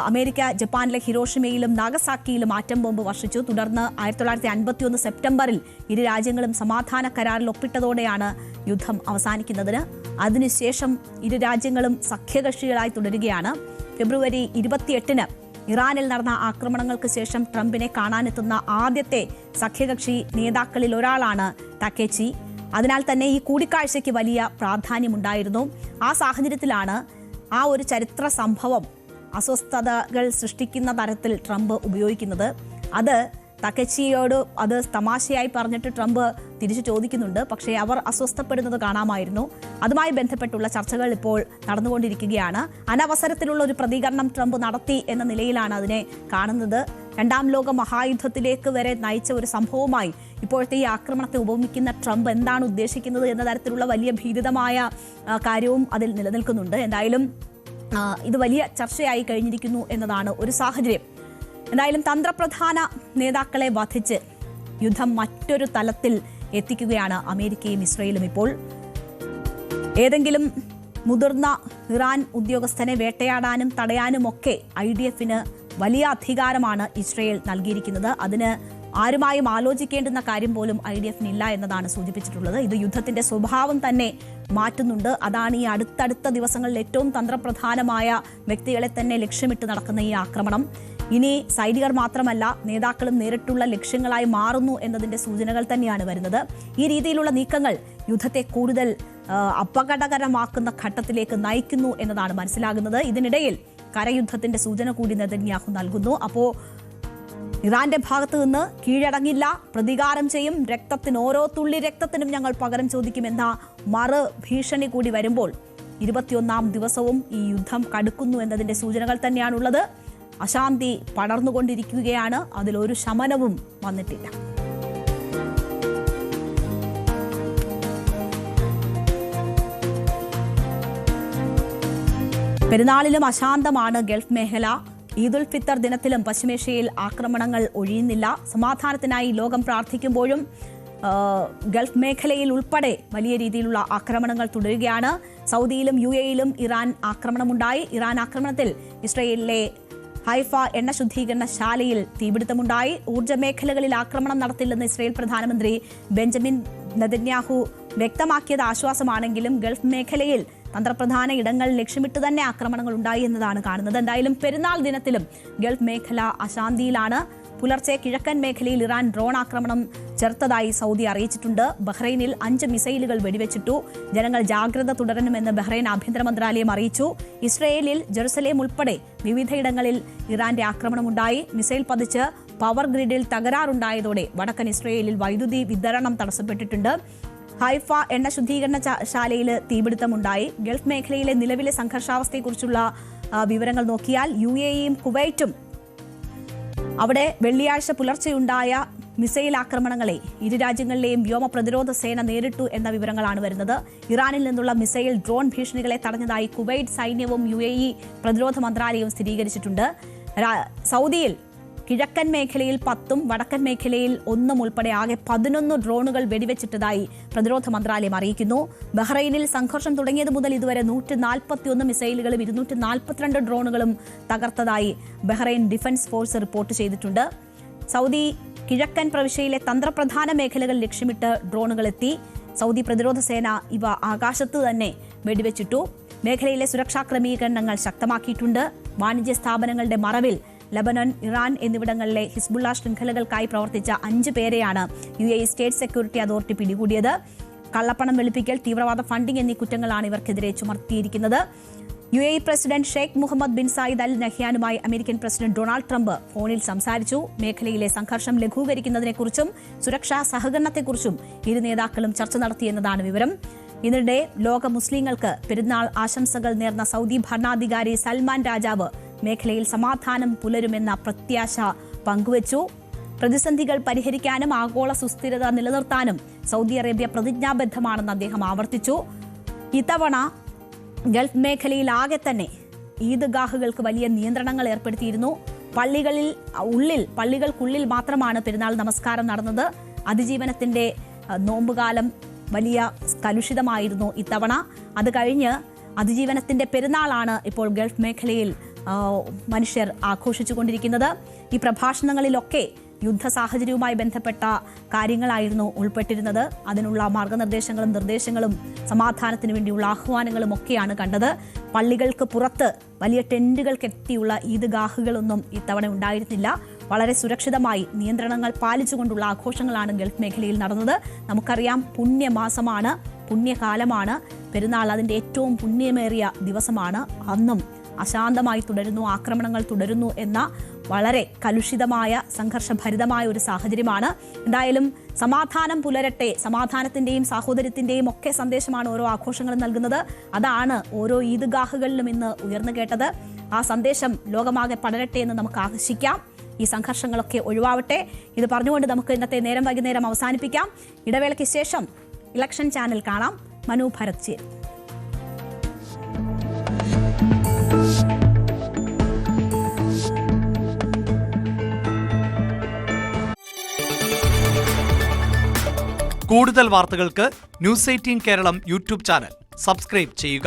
അമേരിക്ക ജപ്പാനിലെ ഹിരോഷിമയിലും നാഗസാക്കിയിലും ആറ്റം ബോംബ് വർഷിച്ചു. തുടർന്ന് 1951 സെപ്റ്റംബറിൽ ഇരു രാജ്യങ്ങളും സമാധാന കരാറിൽ ഒപ്പിട്ടതോടെയാണ് യുദ്ധം അവസാനിക്കുന്നതിന്. അതിനുശേഷം ഇരു രാജ്യങ്ങളും സഖ്യകക്ഷികളായി തുടരുകയാണ്. ഫെബ്രുവരി 28-ന് ഇറാനിൽ നടന്ന ആക്രമണങ്ങൾക്ക് ശേഷം ട്രംപിനെ കാണാനെത്തുന്ന ആദ്യത്തെ സഖ്യകക്ഷി നേതാക്കളിൽ ഒരാളാണ് തകേച്ചി. അതിനാൽ തന്നെ ഈ കൂടിക്കാഴ്ചയ്ക്ക് വലിയ പ്രാധാന്യമുണ്ടായിരുന്നു. ആ സാഹചര്യത്തിലാണ് ആ ഒരു ചരിത്ര സംഭവം അസ്വസ്ഥതകൾ സൃഷ്ടിക്കുന്ന തരത്തിൽ ട്രംപ് ഉപയോഗിക്കുന്നത്. അത് തകേച്ചിയോട് അത് തമാശയായി പറഞ്ഞിട്ട് ട്രംപ് തിരിച്ചു ചോദിക്കുന്നുണ്ട്. പക്ഷേ അവർ അസ്വസ്ഥപ്പെടുന്നത് കാണാമായിരുന്നു. അതുമായി ബന്ധപ്പെട്ടുള്ള ചർച്ചകൾ ഇപ്പോൾ നടന്നുകൊണ്ടിരിക്കുകയാണ്. അനവസരത്തിലുള്ള ഒരു പ്രതികരണം ട്രംപ് നടത്തി എന്ന നിലയിലാണ് അതിനെ കാണുന്നത്. രണ്ടാം ലോക മഹായുദ്ധത്തിലേക്ക് വരെ നയിച്ച ഒരു സംഭവമായി ഇപ്പോഴത്തെ ഈ ആക്രമണത്തെ ഉപമിക്കുന്ന ട്രംപ് എന്താണ് ഉദ്ദേശിക്കുന്നത് എന്ന തരത്തിലുള്ള വലിയ ഭീതിതമായ കാര്യവും അതിൽ നിലനിൽക്കുന്നുണ്ട്. എന്തായാലും ഇത് വലിയ ചർച്ചയായി കഴിഞ്ഞിരിക്കുന്നു എന്നതാണ് ഒരു സാഹചര്യം. എന്തായാലും തന്ത്രപ്രധാന നേതാക്കളെ വധിച്ച് യുദ്ധം മറ്റൊരു തലത്തിൽ എത്തിക്കുകയാണ് അമേരിക്കയും ഇസ്രയേലും. ഇപ്പോൾ ഏതെങ്കിലും മുതിർന്ന ഇറാൻ ഉദ്യോഗസ്ഥനെ വേട്ടയാടാനും തടയാനുമൊക്കെ IDF-ന് വലിയ അധികാരമാണ് ഇസ്രയേൽ നൽകിയിരിക്കുന്നത്. അതിന് ആരുമായും ആലോചിക്കേണ്ടുന്ന കാര്യം പോലും IDF-ന് ഇല്ല എന്നതാണ് സൂചിപ്പിച്ചിട്ടുള്ളത്. ഇത് യുദ്ധത്തിന്റെ സ്വഭാവം തന്നെ മാറ്റുന്നുണ്ട്. അതാണ് ഈ അടുത്തടുത്ത ദിവസങ്ങളിൽ ഏറ്റവും തന്ത്രപ്രധാനമായ വ്യക്തികളെ തന്നെ ലക്ഷ്യമിട്ട് നടക്കുന്ന ഈ ആക്രമണം. ഇനി സൈനികർ മാത്രമല്ല, നേതാക്കളും നേരിട്ടുള്ള ലക്ഷ്യങ്ങളായി മാറുന്നു എന്നതിന്റെ സൂചനകൾ തന്നെയാണ് വരുന്നത്. ഈ രീതിയിലുള്ള നീക്കങ്ങൾ യുദ്ധത്തെ കൂടുതൽ അപകടകരമാക്കുന്ന ഘട്ടത്തിലേക്ക് നയിക്കുന്നു എന്നതാണ് മനസ്സിലാകുന്നത്. ഇതിനിടയിൽ കരയുദ്ധത്തിന്റെ സൂചന കൂടി നെതന്യാഹു നൽകുന്നു. അപ്പോൾ ഇറാന്റെ ഭാഗത്ത് നിന്ന് കീഴടങ്ങില്ല, പ്രതികാരം ചെയ്യും, രക്തത്തിന് ഓരോ തുള്ളി രക്തത്തിനും ഞങ്ങൾ പകരം ചോദിക്കുമെന്ന മറു ഭീഷണി കൂടി വരുമ്പോൾ 21ാം ദിവസവും ഈ യുദ്ധം കടുക്കുന്നു എന്നതിന്റെ സൂചനകൾ തന്നെയാണുള്ളത്. അശാന്തി പടർന്നുകൊണ്ടിരിക്കുകയാണ്. അതിലൊരു ശമനവും വന്നിട്ടില്ല. പെരുന്നാളിലും അശാന്തമാണ് ഗൾഫ് മേഖല. ഈദുൽ ഫിത്തർ ദിനത്തിലും പശ്ചിമേഷ്യയിൽ ആക്രമണങ്ങൾ ഒഴിയുന്നില്ല. സമാധാനത്തിനായി ലോകം പ്രാർത്ഥിക്കുമ്പോഴും ഗൾഫ് മേഖലയിൽ ഉൾപ്പെടെ വലിയ രീതിയിലുള്ള ആക്രമണങ്ങൾ തുടരുകയാണ്. സൗദിയിലും UAE-യിലും ഇറാൻ ആക്രമണമുണ്ടായി. ഇറാൻ ആക്രമണത്തിൽ ഇസ്രയേലിലെ ഹൈഫ എണ്ണ ശുദ്ധീകരണശാലയിൽ തീപിടുത്തമുണ്ടായി. ഊർജ്ജ മേഖലകളിൽ ആക്രമണം നടത്തില്ലെന്ന് ഇസ്രയേൽ പ്രധാനമന്ത്രി ബെഞ്ചമിൻ നെതന്യാഹു വ്യക്തമാക്കിയത് ആശ്വാസമാണെങ്കിലും ഗൾഫ് മേഖലയിൽ തന്ത്രപ്രധാന ഇടങ്ങൾ ലക്ഷ്യമിട്ട് തന്നെ ആക്രമണങ്ങൾ ഉണ്ടായി എന്നതാണ് കാണുന്നത്. എന്തായാലും പെരുന്നാൾ ദിനത്തിലും ഗൾഫ് മേഖല അശാന്തിയിലാണ്. പുലർച്ചെ കിഴക്കൻ മേഖലയിൽ ഇറാൻ ഡ്രോൺ ആക്രമണം ചെറുത്തതായി സൗദി അറിയിച്ചിട്ടുണ്ട്. ബഹ്റൈനിൽ 5 മിസൈലുകൾ വെടിവെച്ചിട്ടു. ജനങ്ങൾ ജാഗ്രത തുടരണമെന്ന് ബഹ്റൈൻ ആഭ്യന്തര മന്ത്രാലയം അറിയിച്ചു. ഇസ്രയേലിൽ ജെറുസലേം ഉൾപ്പെടെ വിവിധയിടങ്ങളിൽ ഇറാന്റെ ആക്രമണമുണ്ടായി. മിസൈൽ പതിച്ച് പവർ ഗ്രിഡിൽ തകരാറുണ്ടായതോടെ വടക്കൻ ഇസ്രയേലിൽ വൈദ്യുതി വിതരണം തടസ്സപ്പെട്ടിട്ടുണ്ട്. ഹൈഫ എണ്ണ ശുദ്ധീകരണശാലയിൽ തീപിടുത്തമുണ്ടായി. ഗൾഫ് മേഖലയിലെ നിലവിലെ സംഘർഷാവസ്ഥയെക്കുറിച്ചുള്ള വിവരങ്ങൾ നോക്കിയാൽ UAE-യും കുവൈറ്റും അവിടെ വെള്ളിയാഴ്ച പുലർച്ചെയുണ്ടായ മിസൈൽ ആക്രമണങ്ങളെ ഇരു രാജ്യങ്ങളിലെയും വ്യോമ പ്രതിരോധ സേന നേരിട്ടു എന്ന വിവരങ്ങളാണ് വരുന്നത്. ഇറാനിൽ നിന്നുള്ള മിസൈൽ ഡ്രോൺ ഭീഷണികളെ തടഞ്ഞതായി കുവൈറ്റ് സൈന്യവും UAE പ്രതിരോധ മന്ത്രാലയവും സ്ഥിരീകരിച്ചിട്ടുണ്ട്. സൗദിയിൽ കിഴക്കൻ മേഖലയിൽ 10ഉം വടക്കൻ മേഖലയിൽ 1ഉം ഉൾപ്പെടെ ആകെ 11 ഡ്രോണുകൾ വെടിവെച്ചിട്ടതായി പ്രതിരോധ മന്ത്രാലയം അറിയിക്കുന്നു. ബഹ്റൈനിൽ സംഘർഷം തുടങ്ങിയത് മുതൽ ഇതുവരെ 141 മിസൈലുകളും 242 ഡ്രോണുകളും തകർത്തതായി ബഹ്റൈൻ ഡിഫൻസ് ഫോഴ്സ് റിപ്പോർട്ട് ചെയ്തിട്ടുണ്ട്. സൗദി കിഴക്കൻ പ്രവിശ്യയിലെ തന്ത്രപ്രധാന മേഖലകൾ ലക്ഷ്യമിട്ട് ഡ്രോണുകൾ എത്തി. സൗദി പ്രതിരോധ സേന ഇവ ആകാശത്ത് തന്നെ വെടിവെച്ചിട്ടു. മേഖലയിലെ സുരക്ഷാ ക്രമീകരണങ്ങൾ ശക്തമാക്കിയിട്ടുണ്ട്. വാണിജ്യ സ്ഥാപനങ്ങളുടെ മറവിൽ ലബനൻ, ഇറാൻ എന്നിവിടങ്ങളിലെ ഹിസ്ബുള്ള ശൃംഖലകൾക്കായി പ്രവർത്തിച്ച 5 പേരെയാണ് UAE സ്റ്റേറ്റ് സെക്യൂരിറ്റി അതോറിറ്റി പിടികൂടിയത്. കള്ളപ്പണം വെളുപ്പിക്കൽ, തീവ്രവാദ ഫണ്ടിംഗ് എന്നീ കുറ്റങ്ങളാണ് ഇവർക്കെതിരെ ചുമത്തിയിരിക്കുന്നത്. UAE president Sheikh Mohammed bin Zayed Al നഹ്യാനുമായി അമേരിക്കൻ പ്രസിഡന്റ് ഡൊണാൾഡ് ട്രംപ് ഫോണിൽ സംസാരിച്ചു. മേഖലയിലെ സംഘർഷം ലഘൂകരിക്കുന്നതിനെക്കുറിച്ചും സുരക്ഷാ സഹകരണത്തെക്കുറിച്ചും ഇരു നേതാക്കളും ചർച്ച നടത്തിയെന്നതാണ് വിവരം. ഇതിനിടെ ലോക മുസ്ലിങ്ങൾക്ക് പെരുന്നാൾ ആശംസകൾ നേർന്ന സൗദി ഭരണാധികാരി സൽമാൻ രാജാവ് മേഖലയിൽ സമാധാനം പുലരുമെന്ന പ്രത്യാശ പങ്കുവച്ചു. പ്രതിസന്ധികൾ പരിഹരിക്കാനും ആഗോള സുസ്ഥിരത നിലനിർത്താനും സൗദി അറേബ്യ പ്രതിജ്ഞാബദ്ധമാണെന്ന് അദ്ദേഹം ആവർത്തിച്ചു. ഇത്തവണ ഗൾഫ് മേഖലയിൽ ആകെ തന്നെ ഈദ്ഗാഹുകൾക്ക് വലിയ നിയന്ത്രണങ്ങൾ ഏർപ്പെടുത്തിയിരുന്നു. പള്ളികൾക്കുള്ളിൽ മാത്രമാണ് പെരുന്നാൾ നമസ്കാരം നടന്നത്. അതിജീവനത്തിന്റെ നോമ്പുകാലം വലിയ കലുഷിതമായിരുന്നു ഇത്തവണ. അത് കഴിഞ്ഞ് അതിജീവനത്തിന്റെ പെരുന്നാളാണ് ഇപ്പോൾ ഗൾഫ് മേഖലയിൽ മനുഷ്യർ ആഘോഷിച്ചുകൊണ്ടിരിക്കുന്നത്. ഈ പ്രഭാഷണങ്ങളിലൊക്കെ യുദ്ധ സാഹചര്യവുമായി ബന്ധപ്പെട്ട കാര്യങ്ങളായിരുന്നു ഉൾപ്പെട്ടിരുന്നത്. അതിനുള്ള മാർഗനിർദ്ദേശങ്ങളും നിർദ്ദേശങ്ങളും സമാധാനത്തിന് വേണ്ടിയുള്ള ആഹ്വാനങ്ങളും ഒക്കെയാണ് കണ്ടത്. പള്ളികൾക്ക് പുറത്ത് വലിയ ടെന്റുകൾ കെട്ടിയുള്ള ഈദ്ഗാഹുകളൊന്നും ഇത്തവണ ഉണ്ടായിരുന്നില്ല. വളരെ സുരക്ഷിതമായി നിയന്ത്രണങ്ങൾ പാലിച്ചുകൊണ്ടുള്ള ആഘോഷങ്ങളാണ് ഗൾഫ് മേഖലയിൽ നടന്നത്. നമുക്കറിയാം, പുണ്യമാസമാണ്, പുണ്യകാലമാണ് പെരുന്നാൾ. അതിൻ്റെ ഏറ്റവും പുണ്യമേറിയ ദിവസമാണ്. അന്നും അശാന്തമായി തുടരുന്നു, ആക്രമണങ്ങൾ തുടരുന്നു എന്ന വളരെ കലുഷിതമായ സംഘർഷഭരിതമായ ഒരു സാഹചര്യമാണ്. എന്തായാലും സമാധാനം പുലരട്ടെ, സമാധാനത്തിന്റെയും സാഹോദര്യത്തിന്റെയും ഒക്കെ സന്ദേശമാണ് ഓരോ ആഘോഷങ്ങളും നൽകുന്നത്. അതാണ് ഓരോ ഈദ്ഗാഹുകളിലും ഇന്ന് ഉയർന്നു കേട്ടത്. ആ സന്ദേശം ലോകമാകെ പടരട്ടെ എന്ന് നമുക്ക് ആശിക്കാം. ഈ സംഘർഷങ്ങളൊക്കെ ഒഴിവാവട്ടെ. ഇത് പറഞ്ഞുകൊണ്ട് നമുക്ക് ഇന്നത്തെ നേരം വൈകുന്നേരം അവസാനിപ്പിക്കാം. ഇടവേളയ്ക്ക് ശേഷം ഇലക്ഷൻ ചാനൽ കാണാം. മനു ഭരത് ചേരും. കൂടുതൽ വാർത്തകൾക്ക് News 18 Keralam YouTube channel subscribe ചെയ്യുക.